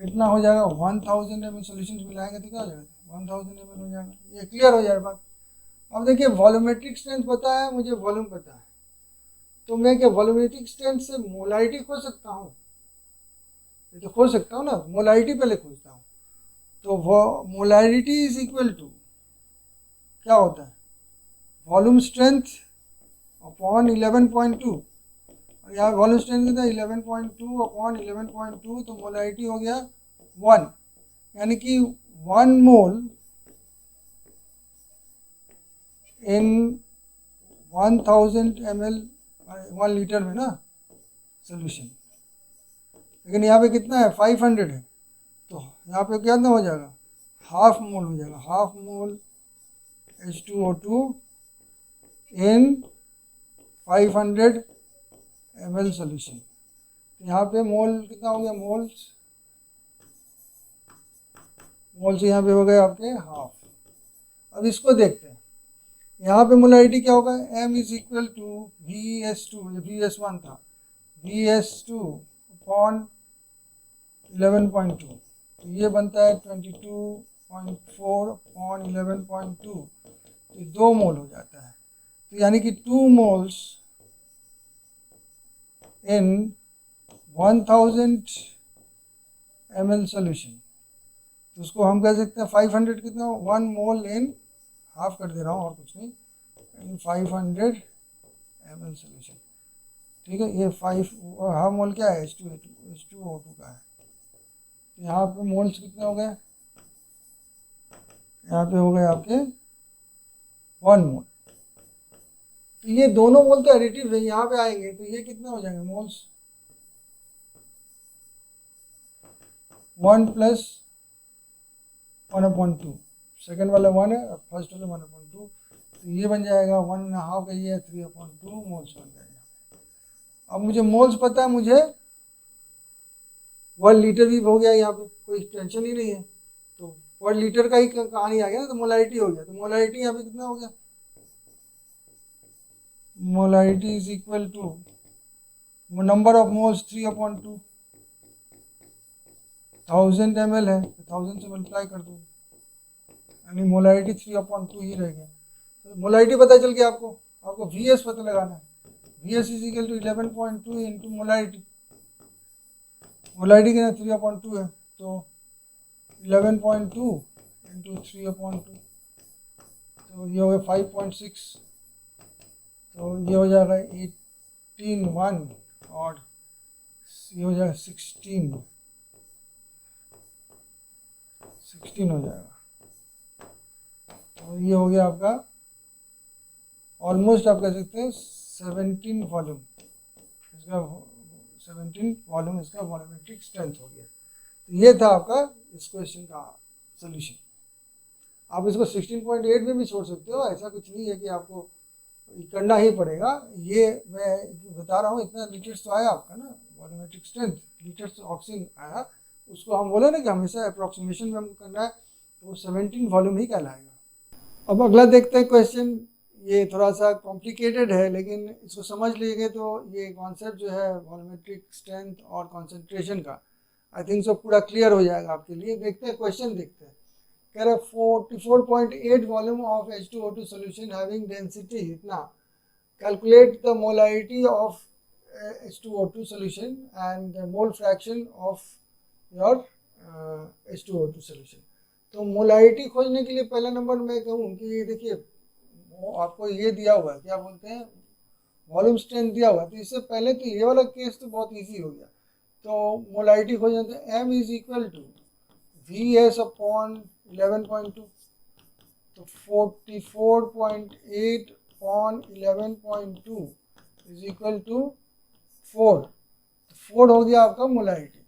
कितना हो जाएगा 1000 ml सोल्यूशन मिलाएंगे तो क्या हो जाएगा 1000 ml हो जाएगा। ये क्लियर हो जाएगा बात। अब देखिए वॉल्यूमेट्रिक स्ट्रेंथ पता है मुझे, वॉल्यूम पता है, तो मैं क्या वॉल्यूमेट्रिक स्ट्रेंथ से मोलारिटी खोज सकता हूँ? ये तो खोज सकता हूँ ना, मोलारिटी पहले खोजता हूँ। तो वो मोलारिटी इज इक्वल टू क्या होता है, वॉल्यूम स्ट्रेंथ अपॉन 11.2, और यहाँ वॉल्यूम स्ट्रेंथ कितना 11.2 अपॉन 11.2, तो मोलारिटी हो गया 1, यानी कि 1 मोल इन 1000 ml 1 लीटर में ना सोल्यूशन। लेकिन यहाँ पे कितना है 500 है, तो यहाँ पे क्या हो जाएगा, हाफ मोल हो जाएगा, हाफ मोल H2O2 इन 500 ml सोल्यूशन। यहाँ पे मोल कितना हो गया, मोल्स यहाँ पे हो गए आपके हाफ। अब इसको देखते हैं, यहाँ पे मोलारिटी क्या होगा, m is equal to VS2, ये VS1 था, VS2 अपॉन 11.2, तो ये बनता है 22.4 अपॉन 11.2, तो 2 मोल हो जाता है। तो यानी कि 2 मोल्स इन 1000 ml सोल्यूशन, तो उसको हम कह सकते हैं 500 कितना, 1 मोल इन, हाफ कर दे रहा हूँ और कुछ नहीं, इन 500 ml सोल्यूशन। ठीक है, ये 5 हाफ मोल क्या है, H2O2 का है। यहाँ पे मोल्स कितने हो गए, यहाँ पे हो गए आपके 1 मोल। तो ये दोनों मोल तो एडिटिव है, यहाँ पे आएंगे तो ये कितना हो जाएंगे मोल्स, 1 प्लस 1/2, सेकेंड वाला 1 है और फर्स्ट वाला 1/2, तो ये बन जाएगा 1.5 का, ये 3/2 मोल्स बन जाएगा। अब मुझे मोल्स पता है, मुझे 1 लीटर भी हो गया, यहाँ पे कोई टेंशन ही नहीं है, तो 1 लीटर का ही कहानी आ गया ना, तो मोलारिटी हो गया। तो मोलारिटी यहाँ पे कितना हो गया, molarity is equal to number of moles 3/2, 1000 ml है तो 1000 से मल्टीप्लाई कर दो, यानी मोलारिटी 3/2 ही रह गया। तो मोलारिटी पता चल गया आपको, आपको VS पता लगाना है, VS is equal to 11.2 into molarity, molarity कितना 3/2 है, तो 11.2 इंटू 3/2, तो ये हो गया 5.6, तो ये हो जाएगा 18.1 और ये हो जाएगा 16 हो जाएगा। तो ये हो गया आपका ऑलमोस्ट, आप कह सकते हैं 17 वॉल्यूम, इसका 17 वॉल्यूम इसका वॉल्यूमेट्रिक स्ट्रेंथ हो गया। तो ये था आपका इस क्वेश्चन का सोल्यूशन। आप इसको 16.8 में भी छोड़ सकते हो, ऐसा कुछ नहीं है कि आपको करना ही पड़ेगा। ये मैं बता रहा हूँ, इतना लीटर्स तो आया आपका ना, वॉल्यूमेट्रिक स्ट्रेंथ लीटर्स ऑक्सीजन आया, उसको हम बोले ना कि हमेशा अप्रॉक्सीमेशन में हम करना है, तो वो 17 वॉल्यूम ही कहलाएगा। अब अगला देखते हैं क्वेश्चन, ये थोड़ा सा कॉम्प्लिकेटेड है, लेकिन इसको समझ लीजिए तो ये कॉन्सेप्ट जो है वॉल्यूमेट्रिक स्ट्रेंथ और कॉन्सेंट्रेशन का, आई थिंक सो पूरा क्लियर हो जाएगा आपके लिए। देखते हैं क्वेश्चन, देखते हैं। कह रहे 44.8 volume of H2O2 solution having density इतना, calculate the molarity of H2O2 solution and mole fraction of your H2O2 solution. तो मोलारिटी खोजने के लिए पहला नंबर मैं कहूँ कि ये देखिए, आपको ये दिया हुआ है, क्या बोलते हैं, वॉल्यूम स्ट्रेंथ दिया हुआ है। तो इससे पहले तो ये वाला केस तो बहुत इजी हो गया। तो मोलारिटी खोजना, तो m is equal to VS upon 11.2, तो 44.8 अपॉन 11.2 इज इक्वल टू 4, तो 4 हो गया आपका मोलारिटी।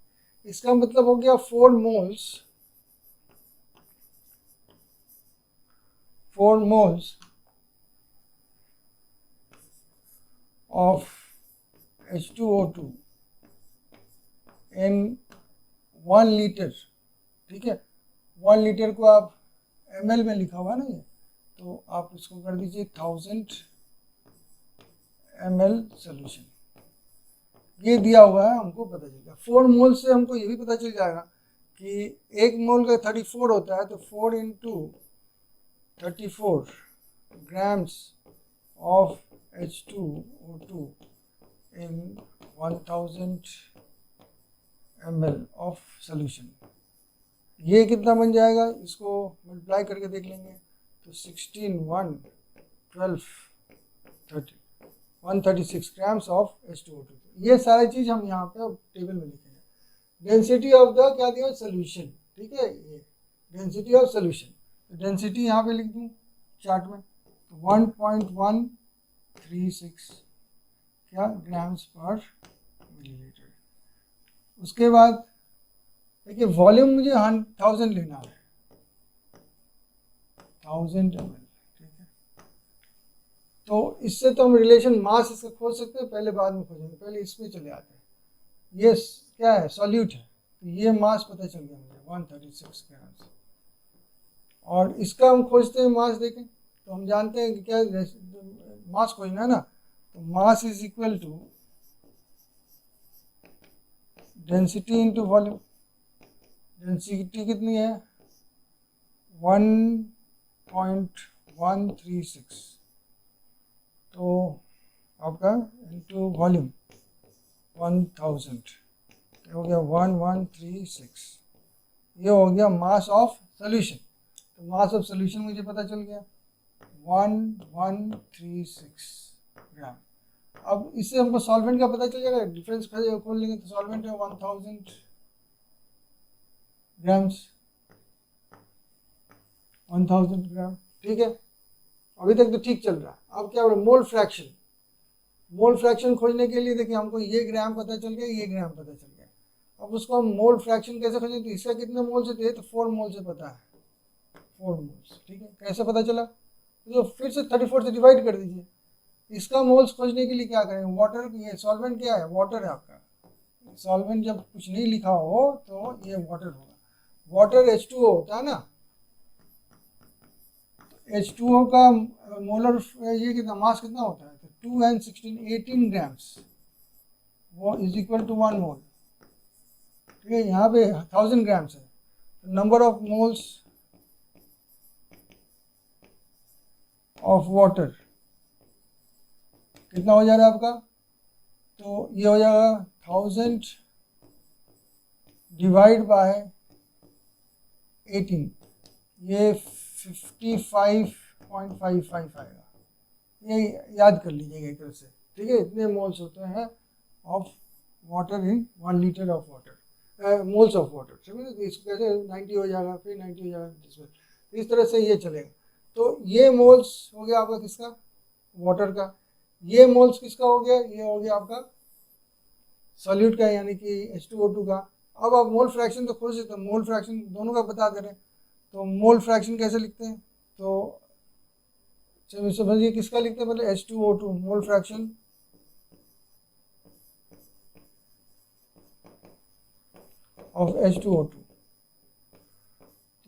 इसका मतलब हो गया 4 moles of H2O2 in 1 litre. ठीक है, 1 लीटर को आप ml में लिखा हुआ ना ये, तो आप इसको कर दीजिए 1000 ml सोल्यूशन। ये दिया हुआ है, हमको पता चल गया। 4 मोल से हमको ये भी पता चल जाएगा कि 1 मोल का 34 होता है, तो 4 into 34 grams of H2O2 in 1000 ml of solution। ये कितना बन जाएगा, इसको मल्टीप्लाई करके देख लेंगे। तो 16 1 12 30 136 ग्राम्स ऑफ H2O2। ये सारी चीज़ हम यहाँ पे टेबल में लिखेंगे। डेंसिटी ऑफ द क्या दिया सोल्यूशन, ठीक है, ये डेंसिटी ऑफ सोल्यूशन। डेंसिटी यहाँ पे लिख दूँ चार्ट में, तो 1.136 क्या ग्राम्स पर मिलीलीटर। उसके बाद देखिए वॉल्यूम मुझे 1000 लेना है, 1000 ml, ठीक है। तो इससे तो हम रिलेशन मास इसका खोज सकते हैं, पहले बाद में खोजेंगे, पहले इस पे चले आते हैं। ये क्या है, सॉल्यूट है, तो ये मास पता चल गया मुझे 136 ग्राम्स। और इसका हम खोजते हैं मास, देखें तो हम जानते हैं कि क्या मास खोजना है ना, तो mass is equal to density into volume. Density कितनी है 1.136, तो आपका इंटू वॉल्यूम 1000 हो गया 1136, ये हो गया मास ऑफ सोल्यूशन। तो मास ऑफ सोल्यूशन मुझे पता चल गया 1136 ग्राम। अब इससे हमको सॉल्वेंट का पता चल जाएगा, डिफरेंस खोल लेंगे तो सॉल्वेंट है 1000 ग्राम्स, 1000 ग्राम, ठीक है। अभी तक तो ठीक चल रहा है। अब क्या बोले, मोल फ्रैक्शन। मोल फ्रैक्शन खोजने के लिए देखिए हमको ये ग्राम पता चल गया, ये ग्राम पता चल गया। अब उसको हम मोल फ्रैक्शन कैसे खोजें, तो इसका कितने मोल से थे, तो 4 मोल से पता है, 4 मोल्स, ठीक है। कैसे पता चला, तो फिर से 34 से डिवाइड कर दीजिए। इसका मोल्स खोजने के लिए क्या करें, वाटर, ये सॉल्वेंट क्या है, वाटर है आपका। सॉल्वेंट जब कुछ नहीं लिखा हो तो ये वाटर होगा। वाटर H2O होता है ना, H2O का मोलर ये कितना मास कितना होता है, तो 2 and 16 18 ग्राम्स, वो इज इक्वल टू 1 मोल, ठीक है। यहाँ पे 1000 ग्राम्स है, number of moles of water कितना हो जा रहा है आपका, तो ये हो जाएगा 1000 डिवाइड बाय 18, ये 55.55 आएगा। ये याद कर लीजिएगा एक तरह से, ठीक है। इतने मोल्स होते हैं of water in 1 litre of water, moles of water, समझे। तो इसको कैसे 90 हो जाएगा, फिर 90 हो जाएगा, इस तरह से ये चलेगा। तो ये मोल्स हो गया आपका किसका, वाटर का। ये मोल्स किसका हो गया, ये हो गया आपका सॉल्यूट का, यानी कि H2O2 का। अब आप मोल फ्रैक्शन तो खोज सकते हैं, मोल फ्रैक्शन दोनों का बता दे रहे हैं, तो मोल फ्रैक्शन कैसे लिखते हैं, तो चलिए समझिए किसका लिखते हैं पहले, H2O2 mole fraction of H2O2।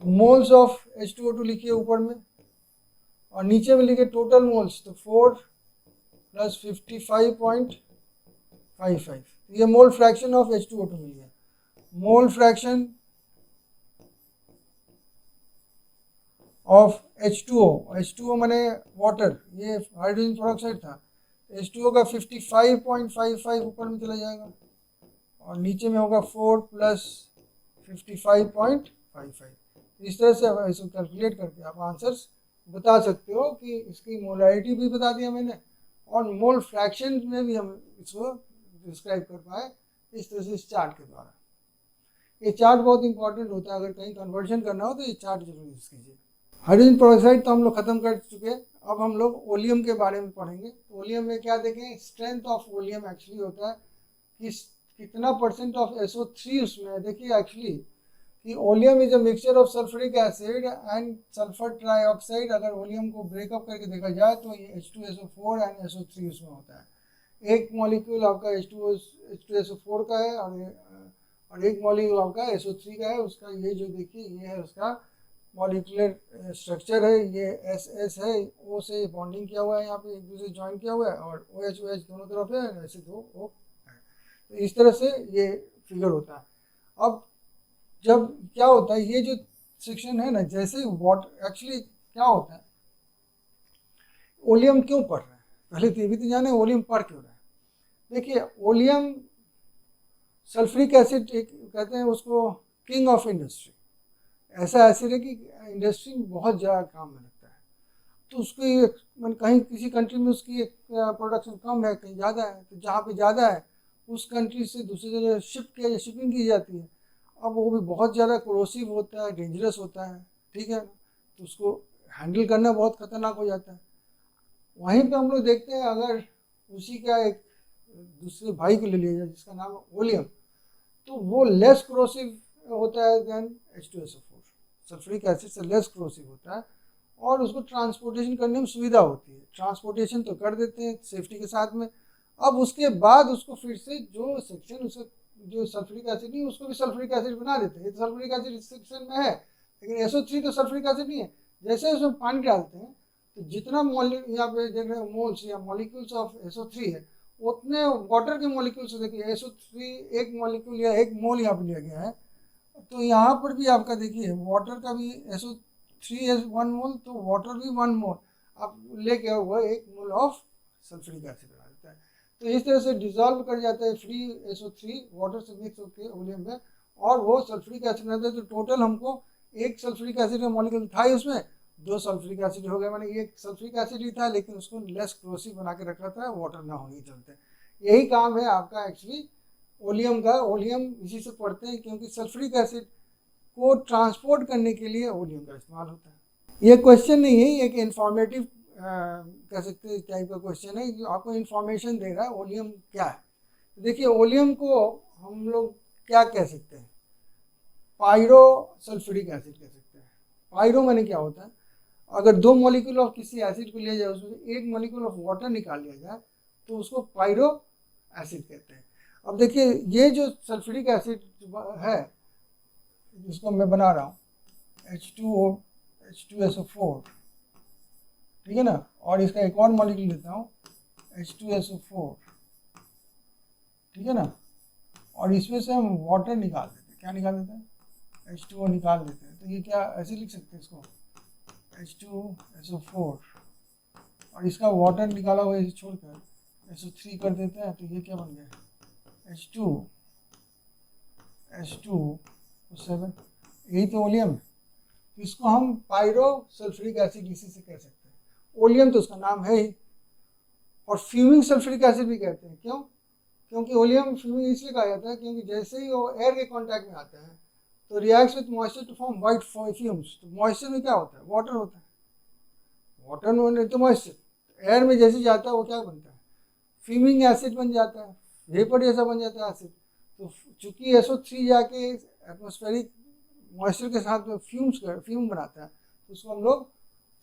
Moles of H2O2 लिखिए ऊपर में, और नीचे में लिखिए टोटल मोल्स, तो 4 + 55.55, ये मोल फ्रैक्शन ऑफ H2O2 मिल गया। मोल फ्रैक्शन ऑफ H2O माने वाटर, ये हाइड्रोजन पेरोक्साइड था, H2O का 55.55 ऊपर में चला जाएगा, और नीचे में होगा 4 + 55.55। इस तरह से आप इसको कैलकुलेट करके आप आंसर्स बता सकते हो कि इसकी मोलैरिटी भी बता दिया मैंने, और मोल फ्रैक्शन में भी हम इसको डिस्क्राइब कर पाए इस तरह से, इस चार्ट के द्वारा। ये चार्ट बहुत इंपॉर्टेंट होता है, अगर कहीं कन्वर्जन करना हो तो ये चार्ट जरूर यूज़ कीजिए। हाइड्रोजन पेरोक्साइड तो हम लोग खत्म कर चुके हैं। अब हम लोग ओलियम के बारे में पढ़ेंगे। ओलियम में क्या देखें, स्ट्रेंथ ऑफ ओलियम एक्चुअली होता है कि कितना % ऑफ SO3 उसमें है। देखिए एक्चुअली कि oleum is a mixture of sulphuric acid and sulphur trioxide. अगर ओलियम को ब्रेकअप करके देखा जाए तो ये H2SO4 एंड SO3 उसमें होता है। एक मॉलिक्यूल आपका H2SO4 का है, और एक मॉलिक्यूल आपका SO3 का है। उसका ये जो देखिए ये है उसका मॉलिक्यूलर स्ट्रक्चर है, ये SS है, O से बॉन्डिंग किया हुआ है, यहाँ पे एक दूसरे ज्वाइन किया हुआ है, और OH दोनों तरफ है, ऐसे 2 O है। तो इस तरह से ये फिगर होता है। अब जब क्या होता है, ये जो सेक्शन है ना, जैसे वाटर एक्चुअली क्या होता है, ओलियम क्यों पढ़ रहे हैं, पहले तो ये भी तो जाने ओलियम पढ़ क्यों रहे हैं। देखिए ओलियम सल्फ्यूरिक एसिड कहते हैं उसको किंग ऑफ इंडस्ट्री। ऐसा एसिड है कि इंडस्ट्री में बहुत ज़्यादा काम में लगता है। तो उसकी कहीं किसी कंट्री में उसकी प्रोडक्शन कम है, कहीं ज़्यादा है, तो जहाँ पे ज़्यादा है उस कंट्री से दूसरी जगह शिपिंग की जाती है। अब वो भी बहुत ज़्यादा क्रोसिव होता है, डेंजरस होता है, ठीक है, तो उसको हैंडल करना बहुत खतरनाक हो जाता है। वहीं पे हम लोग देखते हैं, अगर उसी का एक दूसरे भाई को ले लिया जाए जिसका नाम है ओलियम, तो वो लेस क्रोसिव होता है देन H2SO4, सल्फ्यूरिक एसिड से लेस क्रोसिव होता है, और उसको ट्रांसपोर्टेशन करने में सुविधा होती है। ट्रांसपोर्टेशन तो कर देते हैं सेफ्टी के साथ में। अब उसके बाद उसको फिर से जो सेक्शन उसका जो सल्फ्यूरिक एसिड नहीं, उसको भी सल्फ्यूरिक एसिड बना देते हैं। सल्फ्यूरिक एसिड इस सेक्शन में है, लेकिन SO3 तो सल्फ्यूरिक एसिड नहीं है। जैसे उसमें पानी डालते हैं तो जितना यहाँ पे देख रहे हैं मोल्स या मॉलिक्यूल्स ऑफ SO3 है, उतने वाटर के मॉलिक्यूल्स, देखिए SO3 एक मॉलिक्यूल या एक मोल यहाँ पे लिया गया है, तो यहाँ पर भी आपका देखिए वाटर का भी SO3 है 1 मोल, तो वाटर भी 1 मोल आप लेके हुआ 1 मोल ऑफ सल्फ्यूरिक एसिड बना देता है। तो इस तरह से डिजॉल्व कर जाता है फ्री SO3 वाटर से मिक्स होकर ओलियम में, और वो सल्फ्यूरिक एसिड बनाता है। तो टोटल हमको एक सल्फ्यूरिक एसिड का मॉलिक्यूल था ही, उसमें 2 सल्फ्यूरिक एसिड हो गए, मैंने एक सल्फ्यूरिक एसिड ही था लेकिन उसको लेस क्रोसिव बना के रखा था वाटर ना होने के चलते। यही काम है आपका एक्चुअली ओलियम का। ओलियम इसी से पढ़ते हैं क्योंकि सल्फ्यूरिक एसिड को ट्रांसपोर्ट करने के लिए ओलियम का इस्तेमाल होता है। ये क्वेश्चन नहीं है, एक इंफॉर्मेटिव कह सकते हैं टाइप का क्वेश्चन है जो आपको इंफॉर्मेशन दे रहा है ओलियम क्या है। देखिए ओलियम को हम लोग क्या कह सकते हैं, पायरो सल्फ्यूरिक एसिड कह सकते हैं। पायरो माने क्या होता है, अगर 2 मॉलिक्यूल ऑफ किसी एसिड को लिया जाए, उसमें 1 मॉलिक्यूल ऑफ वाटर निकाल लिया जाए तो उसको पायरो एसिड कहते हैं। अब देखिए ये जो सल्फ्यूरिक एसिड है जिसको मैं बना रहा हूँ H2SO4, ठीक है ना, और इसका एक और मॉलिक्यूल लेता हूँ H2SO4, ठीक है ना, और इसमें से हम वाटर निकाल देते हैं। क्या निकाल देते हैं? H2O निकाल देते हैं। तो ये क्या ऐसे लिख सकते हैं इसको H2SO4, और इसका वाटर निकाला हुआ इसे छोड़कर SO3 कर देते हैं। तो ये क्या बन गया H2SO7, यही तो ओलियम है। तो इसको हम पायरो सल्फ्यूरिक एसिड इसी से कह सकते हैं। ओलियम तो उसका नाम है ही, और फ्यूमिंग सल्फ्यूरिक एसिड भी कहते हैं। क्यों? क्योंकि ओलियम फ्यूमिंग इसलिए कहा जाता है क्योंकि जैसे ही वो एयर के कांटेक्ट में आता है तो reacts with moisture to form white fumes. तो मॉइस्चर में क्या होता है? वाटर होता है। वाटर में तो मॉइस्चर, एयर में जैसे जाता है वो क्या बनता है? फ्यूमिंग एसिड बन जाता है, वेपर जैसा बन जाता है एसिड। तो चूंकि SO3 जाके एटमॉस्फेरिक मॉइस्चर के साथ में फ्यूम बनाता है, तो उसको हम लोग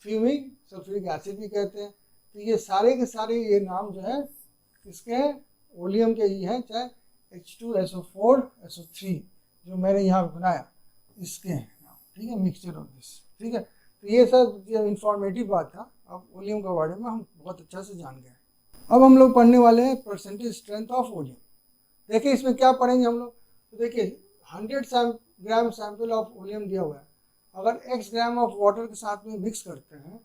फ्यूमिंग सल्फ्यूरिक एसिड भी कहते हैं। तो ये सारे के सारे ये नाम जो है किसके हैं? ओलियम के ही हैं, चाहे H2SO4 SO3 जो मैंने यहाँ बनाया इसके हैं नाम, ठीक है, मिक्सचर ऑफ दिस, ठीक है। तो ये सब इंफॉर्मेटिव बात था। अब ओलियम के बारे में हम बहुत अच्छा से जान गए। अब हम लोग पढ़ने वाले हैं परसेंटेज स्ट्रेंथ ऑफ ओलियम। देखिए इसमें क्या पढ़ेंगे हम लोग, तो देखिए 100 ग्राम सैंपल ऑफ ओलियम दिया हुआ है, अगर x ग्राम ऑफ वाटर के साथ में मिक्स करते हैं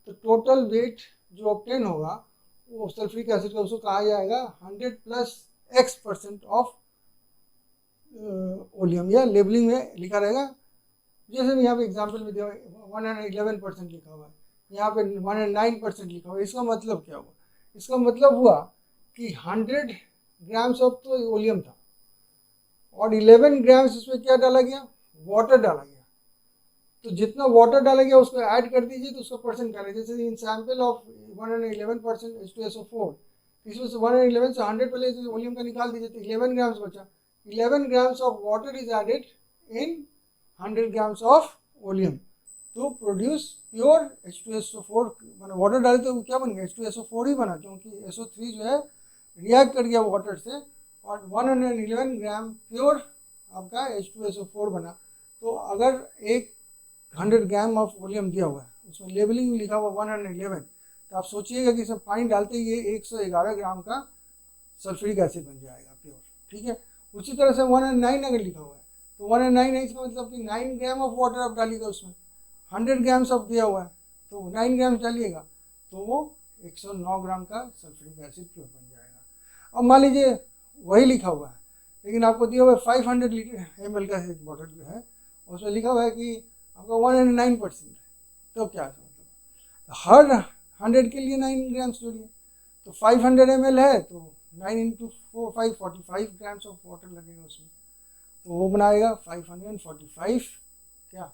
तो टोटल वेट जो ऑब्टेन होगा वो सल्फ्यूरिक एसिड का, उसको कहा जाएगा 100 + x% ऑफ ओलियम, या लेबलिंग में लिखा रहेगा। जैसे यहाँ पे एग्जांपल में दिया 111% लिखा हुआ है, यहाँ पे 109% लिखा हुआ है। इसका मतलब क्या हुआ? इसका मतलब हुआ कि 100 ग्राम्स ऑफ तो ओलियम था और 11 ग्राम्स इसमें क्या डाला गया? वाटर डाला गया। तो जितना वाटर डाला गया उसको ऐड कर दीजिए तो उसका परसेंट डालें। जैसे इन सैंपल ऑफ 111% H2SO4, इसमें से 111 से 100 पहले ओलियम का निकाल दीजिए तो 11 ग्राम्स बचा। 11 grams of water is added in 100 grams of oleum to produce pure H2SO4। मैंने वाटर डाले तो क्या बन गया? H2SO4 ही बना, क्योंकि SO3 जो है रिएक्ट कर गया वाटर से, और 111 ग्राम प्योर आपका H2SO4 बना। तो अगर एक 100 ग्राम ऑफ ओलियम दिया हुआ है, उसमें लेबलिंग लिखा हुआ 111, तो आप सोचिएगा कि इसमें पानी डालते ही 111 ग्राम का सल्फ्यूरिक एसिड बन जाएगा प्योर, ठीक है। उसी तरह से 109 अगर लिखा हुआ है तो 109 है, इसका मतलब कि 9 ग्राम ऑफ वाटर आप डालिएगा, उसमें 100 ग्राम्स ऑफ दिया हुआ है तो 9 ग्राम्स डालिएगा तो वो 109 ग्राम का सल्फ्यूरिक एसिड प्योर बन जाएगा। अब मान लीजिए वही लिखा हुआ है लेकिन आपको दिया हुआ है 500 ml का एक बॉटल जो है, उसमें लिखा हुआ है कि आपका 109% है, तो क्या मतलब? हर 100 के लिए 9 ग्राम्स जोड़िए, तो 500 ml है तो 9 इंटू 4 5 45 ग्राम्स ऑफ वाटर लगेगा उसमें, तो वो बनाएगा 545 क्या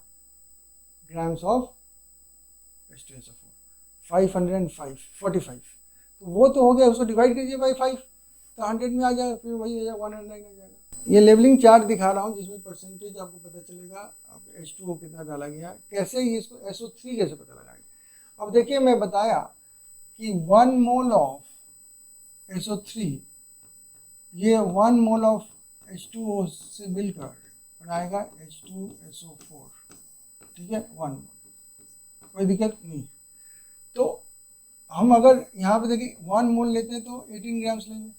ग्राम्स ऑफ H2SO4, 505 45, तो वो तो हो गया, उसको डिवाइड कीजिए बाई 5 तो 100 में आ जाएगा, फिर वही हो जाएगा 109 आ जाएगा। ये लेबलिंग चार्ट दिखा रहा हूँ जिसमें परसेंटेज आपको पता चलेगा H2O कितना डाला गया, कैसे ही इसको SO3 कैसे पता लगाएंगे। अब देखिए मैं बताया कि 1 मोल ऑफ SO3 ये 1 मोल ऑफ H2O से मिलकर बनाएगा H2SO4, ठीक है, 1 मोल, कोई दिक्कत नहीं। तो हम अगर यहाँ पे देखिए 1 मोल लेते हैं तो 18 ग्राम्स लेंगे,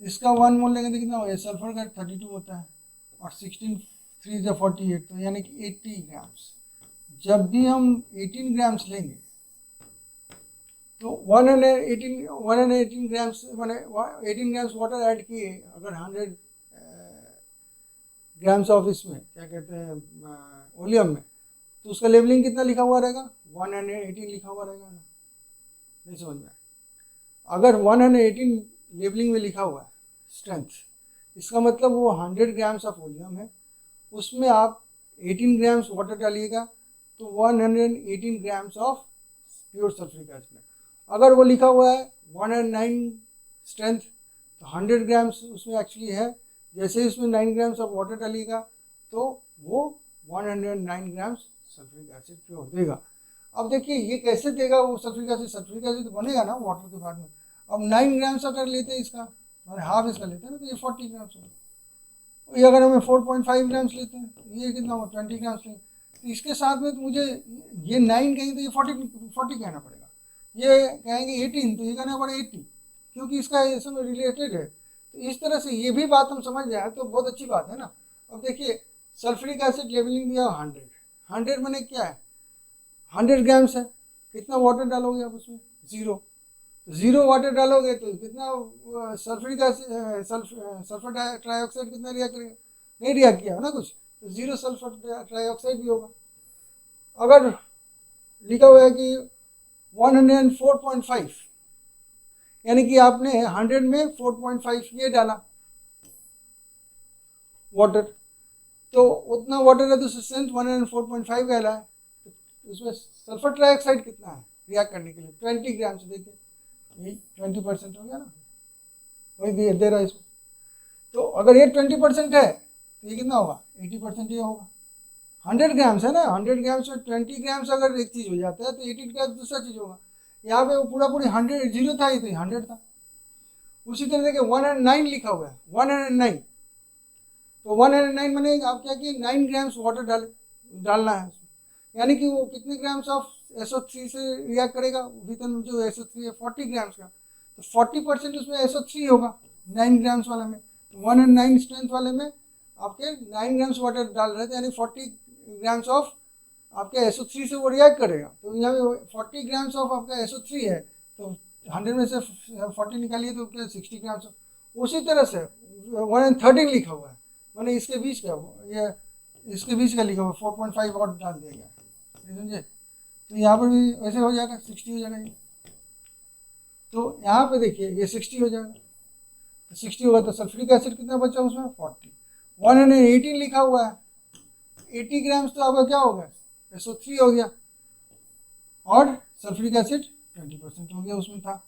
इसका 1 मोल लेंगे तो कितना होगा, सल्फर का 32 होता है और 16 3 से 48, तो यानी कि 80 ग्राम्स। जब भी हम 18 ग्राम्स लेंगे तो 118 ग्राम्स मैंने 18 ग्राम्स वाटर ऐड किए, अगर 100 ग्राम्स ऑफ इसमें क्या कहते हैं वॉल्यूम में, तो उसका लेवलिंग कितना लिखा हुआ रहेगा, 118 लिखा हुआ रहेगा ना, नहीं समझ में। अगर 118 लेबलिंग में लिखा हुआ है स्ट्रेंथ, इसका मतलब वो 100 ग्राम्स ऑफ वॉल्यूम है, उसमें आप 18 ग्राम्स वाटर डालिएगा तो 118 grams of pure sulphuric acid. अगर वो लिखा हुआ है 109 स्ट्रेंथ तो 100 ग्राम्स उसमें एक्चुअली है, जैसे ही उसमें 9 ग्राम्स ऑफ वाटर डालिएगा तो वो 109 ग्राम्स सल्फ्यूरिक एसिड प्योर देगा। अब देखिए ये कैसे देगा वो सल्फ्यूरिक एसिड तो बनेगा ना वाटर के बाद में। अब 9 ग्राम्स अगर लेते हैं इसका, मैंने हाफ इसका लेते हैं ना, तो ये 40 ग्राम्स होगा। ये अगर हमें 4.5 ग्राम्स लेते हैं तो ये कितना होगा, 20 ग्राम्स लेते हैं, तो इसके साथ में तो मुझे ये 9 कहेंगे तो ये 40 कहना पड़ेगा, ये कहेंगे 18 तो ये कहना पड़ेगा 80, क्योंकि इसका इसमें रिलेटेड है। तो इस तरह से ये भी बात हम समझ जाए तो बहुत अच्छी बात है ना। अब देखिए सल्फ्यूरिक एसिड लेवलिंग दिया 100 मैंने क्या है 100 ग्राम्स है, कितना वाटर डालोगे आप उसमें, 0 वाटर डालोगे तो कितना सल्फ्यूरिक एसिड सल्फर ट्राइऑक्साइड कितना रिएक्ट करेगा, नहीं रिएक्ट किया ना कुछ, तो 0 सल्फर ट्राइऑक्साइड भी होगा। अगर लिखा हुआ है कि 104.5 यानी कि आपने 100 में 4.5 ये डाला वाटर, तो उतना वाटर है तो स्ट्रेंथ 104.5 कहला है, उसमें सल्फर ट्राइऑक्साइड कितना है रिएक्ट करने के लिए 20 ग्राम से, देखिए यही 20% हो गया ना, वही दे रहा है इसमें। तो अगर ये 20% है तो ये कितना होगा 80% ये होगा। 100 ग्राम्स है ना, 100 ग्राम्स में 20 ग्राम्स अगर एक चीज़ हो जाता है तो 80 ग्राम्स दूसरा चीज़ होगा। यहाँ पे वो पूरी 100 0 था, ये तो 100 था। उसी तरह देखिए 109 लिखा हुआ है 109, तो 109 मैंने आप क्या किए 9 ग्राम्स वाटर डालना है उसमें, यानी कि वो कितने ग्राम्स ऑफ SO3 से रिएक्ट करेगा, भीतर जो SO3 है 40 ग्राम्स का, तो 40% उसमें SO3 होगा 9 ग्राम्स वाले में, तो 109 स्ट्रेंथ वाले में आपके 9 ग्राम्स वाटर डाल रहे थे, यानी 40 ग्राम्स ऑफ आपके SO3 से वो रिएक्ट करेगा। तो यहाँ पे 40 ग्राम्स ऑफ आपका SO3 है, तो 100 में से 40 निकालिए तो क्या 60 ग्राम्स। उसी तरह से 113 लिखा हुआ है, मैंने इसके बीच का ये इसके बीच का लिखा हुआ 4.5 और डाल दिया गया, समझे, तो यहाँ पर भी वैसे हो जाएगा 60 हो जाएगा ये। तो यहाँ पे देखिए ये 60 हो जाएगा, तो 60 होगा तो सल्फ्यूरिक एसिड कितना बचा उसमें 40, 118 लिखा हुआ है, 80 ग्राम्स तो आपका क्या हो गया SO3 हो गया, और सल्फ्यूरिक एसिड 20% हो गया उसमें था।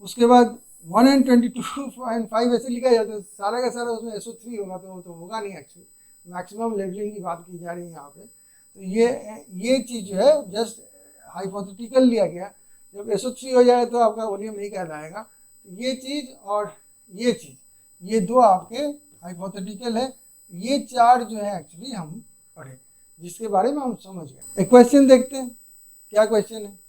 उसके बाद 122.5 ऐसे लिखा जाता है, सारा का सारा उसमें SO3 होगा तो होगा नहीं, एक्चुअली मैक्सिमम लेवलिंग की बात की जा रही है यहाँ पे। तो ये चीज़ जो है जस्ट हाइपोथेटिकल लिया गया, जब SO3 हो जाए तो आपका वॉल्यूम नहीं कहलाएगा। तो ये चीज़ और ये चीज़, ये दो आपके हाइपोथेटिकल है, ये चार जो है एक्चुअली हम पढ़े जिसके बारे में हम समझ गए। एक क्वेश्चन देखते हैं, क्या क्वेश्चन है,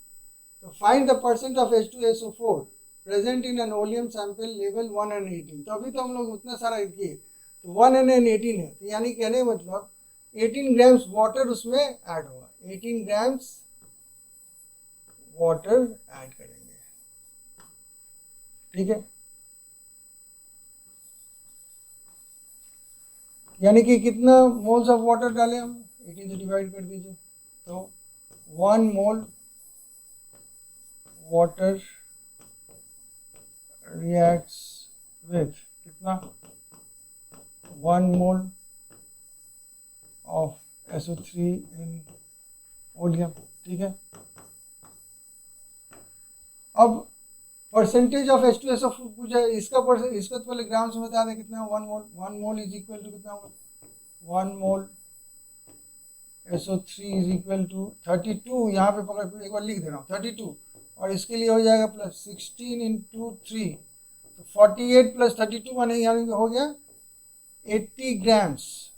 तो find the percent of H2SO4 present in an volume sample level 118। तो अभी तो हम लोग उतना सारा किए, तो 118 है, तो यानी कहने मतलब 18 ग्राम्स वाटर उसमें ऐड होगा, 18 ग्राम्स वाटर ऐड करेंगे, ठीक है, यानी कि कितना मोल्स ऑफ वाटर डालें हम 18 से डिवाइड कर दीजिए, तो 1 मोल वाटर रिएक्ट्स विथ कितना 1 मोल ऑफ SO3 इन ओलियम। ठीक है, अब परसेंटेज ऑफ H2SO4 पूछा है, इसका तो पहले ग्राम्स में बता दें कितना 1 मोल इज इक्वल टू कितना होगा 1 मोल SO3 इज इक्वल टू 32, यहाँ पे पकड़ एक बार लिख दे रहा हूँ 32, और इसके लिए हो जाएगा प्लस 16 इंटू 3 तो 48 प्लस 32 माने यानी कि हो गया 80 ग्राम्स।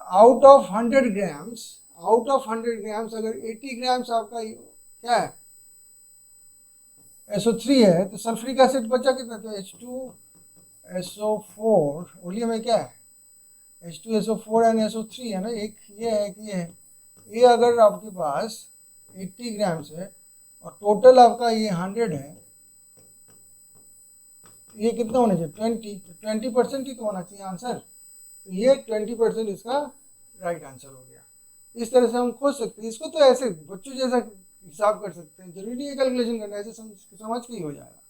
आउट ऑफ 100 ग्राम्स अगर 80 ग्राम्स आपका क्या है SO3 है तो सल्फ्यूरिक एसिड बचा कितना, तो H2SO4 ओलियम में क्या है H2SO4 एंड SO3 है ना, एक ये है कि ये अगर आपके पास 80 ग्राम्स है और टोटल आपका ये 100 है, ये कितना होना चाहिए 20, तो 20% ही तो होना चाहिए आंसर, तो ये 20% इसका राइट आंसर हो गया। इस तरह से हम खोज सकते हैं, इसको तो ऐसे बच्चों जैसा हिसाब कर सकते हैं, जरूरी नहीं है कैलकुलेशन करना, ऐसे समझ के ही हो जाएगा।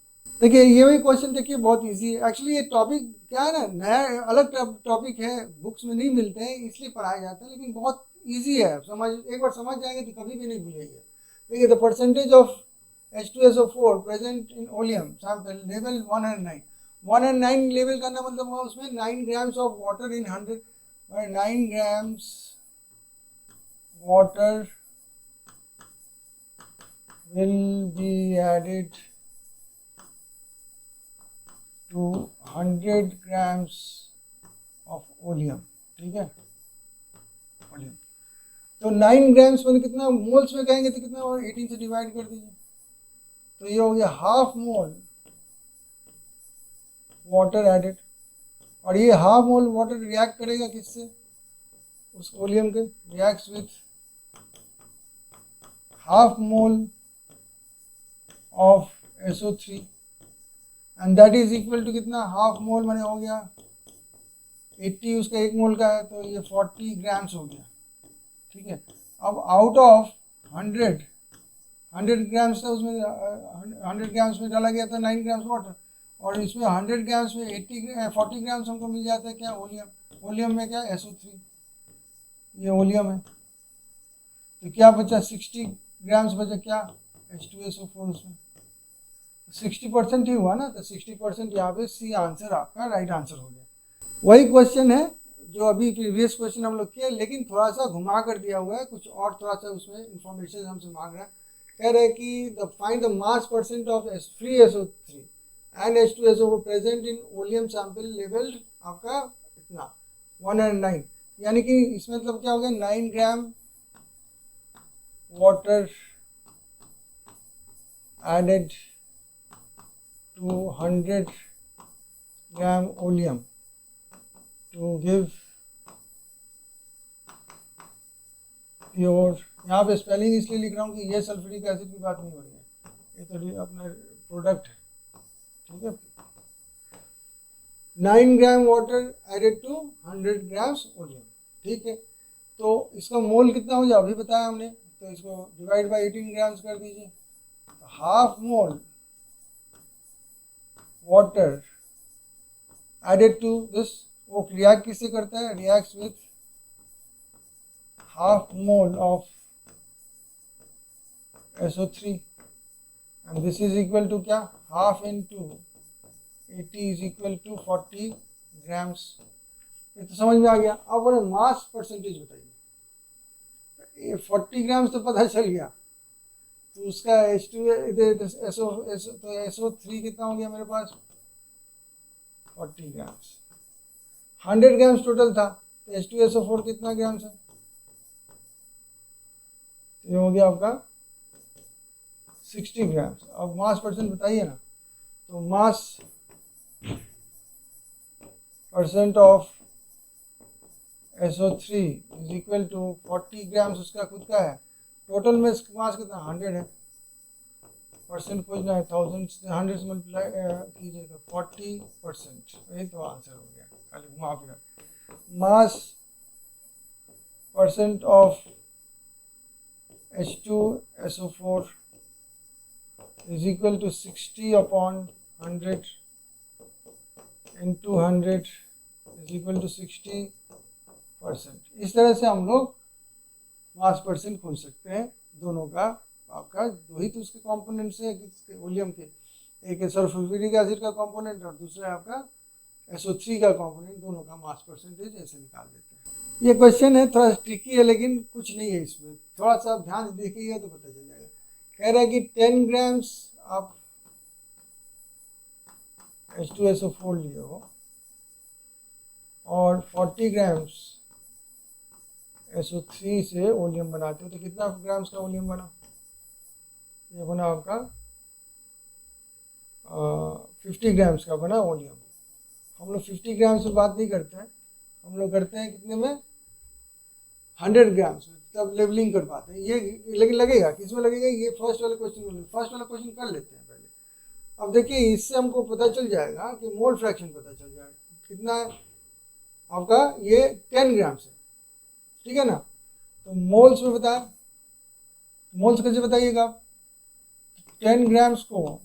देखिए ये भी क्वेश्चन देखिए बहुत इजी है, एक्चुअली ये टॉपिक क्या है ना, नया अलग टॉपिक है, बुक्स में नहीं मिलते हैं इसलिए पढ़ाया जाता है, लेकिन बहुत इजी है, एक बार समझ जाएंगे तो कभी भी नहीं भूलेंगे। देखिए the percentage of H2SO4 present in oleum sample level 109 level करना मतलब हुआ उसमें 9 grams of water in 100, 9 grams water will be added to 100 grams of oleum। ठीक है, ओलियम तो 9 ग्राम्स में कितना मोल्स में कहेंगे तो कितना, और 18 से डिवाइड कर दीजिए तो ये हो गया हाफ मोल वाटर एडेड, और ये हाफ मोल वाटर रिएक्ट करेगा किससे, उस ओलियम के, reacts with half mole of SO3 and that is equal to कितना, हाफ मोल मैंने हो गया 80, उसका 1 मोल का है तो ये 40 ग्राम्स हो गया। ठीक है, अब आउट ऑफ 100 ग्राम्स था उसमें 100 ग्राम्स में डाला गया था 9 ग्राम्स वाटर, और इसमें 100 ग्राम्स में 40 ग्राम्स हमको मिल जाता है क्या, ओलियम में क्या SO3, ये ओलियम है, तो क्या बचा 60 ग्राम्स बचा क्या H2SO4, उसमें 60% ही हुआ ना, तो 60% यहाँ पे सी आंसर आपका राइट आंसर हो गया। वही क्वेश्चन है जो अभी प्रीवियस क्वेश्चन हम लोग किए, लेकिन थोड़ा सा घुमा कर दिया हुआ है, कुछ और थोड़ा सा उसमें इंफॉर्मेशन हमसे मांग रहा है, कह रहे हैं कि find the mass percent of free SO3 and H2SO4 present in oleum sample level आपका इतना 109, यानी कि इसमें मतलब क्या हो गया 9 gram water added to 100 gram oleum to give pure, यहाँ पे स्पेलिंग इसलिए लिख रहा हूँ कि ये सल्फ्यूरिक एसिड की बात नहीं हो रही है, ये तो अपना प्रोडक्ट है। ठीक है, 9 gram water added to 100 grams oleum. ठीक है, तो इसका मोल कितना हो जाए अभी बताया हमने, तो इसको डिवाइड बाय 18 ग्राम्स कर दीजिए, half mole water added to this, वो रिएक्ट किससे करता है, reacts with half mole of SO3 and this is equal to क्या, half into 80 is equal to 40 grams. ये तो समझ में आ गया। अब बोले मास परसेंटेज बताइए, ये 40 ग्राम्स तो पता चल गया, तो उसका SO3 कितना हो गया मेरे पास 40 ग्राम्स, 100 ग्राम्स टोटल था, तो H2SO4 कितना ग्राम्स है, ये हो गया आपका 60 ग्राम्स। अब मास परसेंट बताइए ना, तो mass percent of SO3 is equal to 40 grams उसका खुद का है, टोटल में मास कितना 100 है, परसेंट खोजना है 1000 से 100 से मल्टीप्लाई कीजिए तो 40%, यही तो आंसर हो गया, खाली घुमा फिरा। Mass percent of H2SO4 is equal to 60 upon 100 into 100 is equal to 60%। इस तरह से हम लोग मास परसेंट खोज सकते हैं दोनों का। आपका दो ही तो उसके कॉम्पोनेंट्स हैं वॉल्यूम के, एक है सल्फ्यूरिक एसिड का कॉम्पोनेंट और दूसरा है आपका SO3 का कॉम्पोनेंट, दोनों का मास परसेंटेज ऐसे निकाल देते हैं। ये क्वेश्चन है थोड़ा ट्रिकी है लेकिन कुछ नहीं है इसमें, थोड़ा सा ध्यान से देखिएगा तो पता चल जाएगा। कह रहा है कि 10 ग्राम्स आप H2SO4 लिए हो और 40 ग्राम्स SO3 से वॉल्यूम बनाते हो, तो कितना ग्राम्स का वॉल्यूम बना? ये बना आपका 50 ग्राम्स का बना वॉल्यूम। हम लोग 50 ग्राम्स में बात नहीं करते हैं, हम लोग करते हैं कितने में? 100 ग्राम्स में, तब लेवलिंग कर पाते हैं। ये लेकिन लगेगा किस में लगेगा? ये फर्स्ट वाला क्वेश्चन कर लेते हैं पहले। अब देखिए इससे हमको पता चल जाएगा कि मोल फ्रैक्शन पता चल जाएगा कितना है आपका, ये 10 ग्राम्स है, ठीक है ना। तो मोल्स में बताया, मोल्स कैसे बताइएगा आप? 10 ग्राम्स को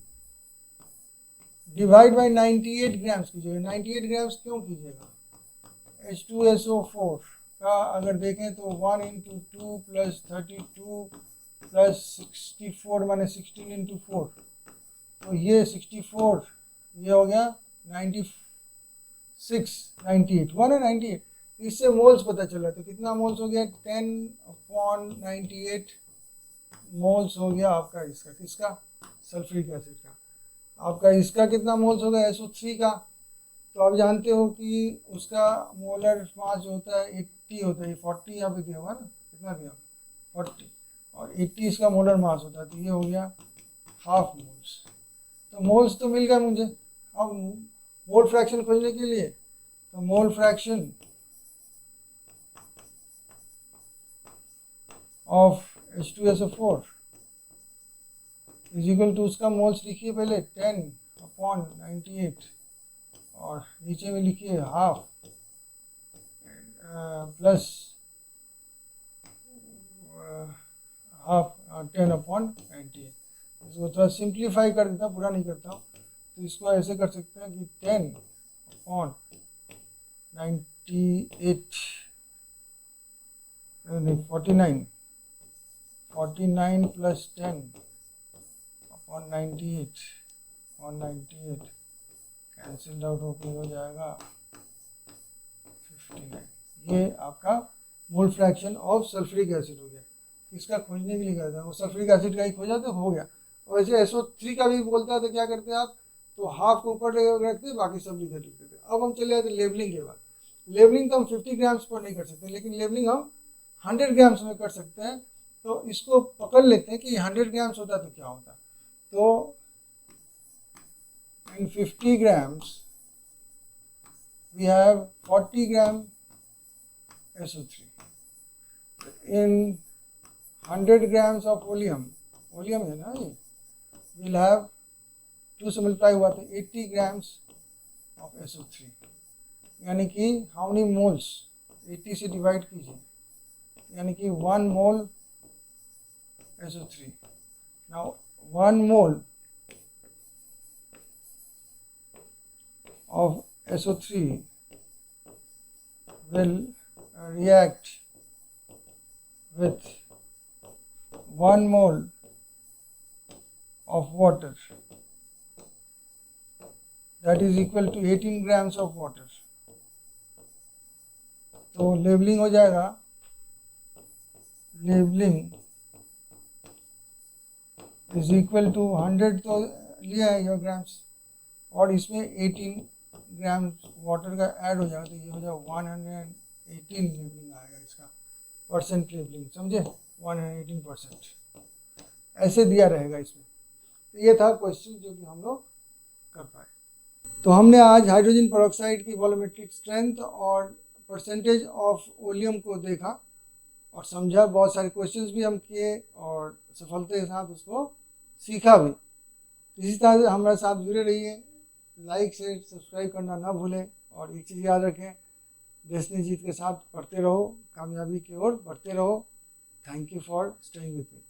डिवाइड बाई 98 ग्राम्स कीजिएगा। 98 ग्राम्स क्यों कीजिएगा? H2SO4 का अगर देखें तो 1 इंटू 2 प्लस 32 प्लस 64 माने 16 इंटू 4, तो ये 64, ये हो गया 96, 98, 1 है 98। इससे मोल्स पता चला, तो कितना मोल्स हो गया? 10/98 मोल्स हो गया आपका इसका, किसका? सल्फ्यूरिक एसिड का। आपका इसका कितना मोल्स होगा? SO3 का। तो आप जानते हो कि उसका मोलर मास जो होता है 80 होता है, 40 यहाँ पे दिया होगा ना, कितना दिया? 40, और 80 इसका मोलर मास होता है, तो ये हो गया हाफ मोल्स। तो मोल्स तो मिल गया मुझे। अब मोल फ्रैक्शन खोजने के लिए, तो mole fraction of H2SO4 is equal to, उसका मोल्स लिखिए पहले 10/98 और नीचे में लिखिए हाफ प्लस हाफ 10/98। इसको थोड़ा सिंप्लीफाई कर देता हूँ, पूरा नहीं करता हूँ, तो इसको ऐसे कर सकते हैं कि 10/98 नहीं 49 प्लस 10/98 कैंसिल आउट होकर हो जाएगा 59। ये आपका मोल फ्रैक्शन ऑफ सल्फ्यूरिक एसिड हो गया। किसका खोजने के लिए कहता है? वो सल्फ्यूरिक एसिड का ही खोजा तो हो गया। और वैसे SO3 का भी बोलता है तो क्या करते हैं आप? तो हाफ को ऊपर रखते हैं, बाकी सब इधर लिख देते हैं। अब हम चले जाते लेवलिंग के बाद। लेवलिंग तो हम 50 ग्राम्स पर नहीं कर सकते, लेकिन लेवलिंग हम 100 ग्राम्स में कर सकते हैं। तो इसको पकड़ लेते हैं कि 100 ग्राम्स होता तो क्या होता। तो in 50 grams we have 40 gram SO3. In 100 grams of volume है ना ये, we'll have 2 से मल्टीप्लाई हुआ तो 80 grams of SO3, यानी कि हाउ मेनी मोल्स? 80 से डिवाइड कीजिए, यानी कि 1 मोल SO3। Now 1 mole of SO3 will react with 1 mole of water, that is equal to 18 grams of water। तो लेवलिंग हो जाएगा, लेवलिंग इज इक्वल टू 100 तो लिया है योर ग्राम्स, और इसमें 18 ग्राम वाटर का ऐड हो जाएगा, तो ये हो जाएगा 118 लेवलिंग आएगा इसका, परसेंट लेवलिंग, समझे? 118% ऐसे दिया रहेगा इसमें। तो ये था क्वेश्चन जो कि हम लोग कर पाए। तो हमने आज हाइड्रोजन पेरोक्साइड की वॉल्यूमेट्रिक स्ट्रेंथ और परसेंटेज ऑफ वॉल्यूम को देखा और समझा। बहुत सारे क्वेश्चंस भी हम किए और सफलता के साथ उसको सीखा भी। इसी तरह से हमारे साथ जुड़े रहिए, लाइक शेयर सब्सक्राइब करना ना भूलें, और एक चीज़ याद रखें, डेस्टिनी जीत के साथ पढ़ते रहो, कामयाबी की ओर बढ़ते रहो। Thank you for staying with me.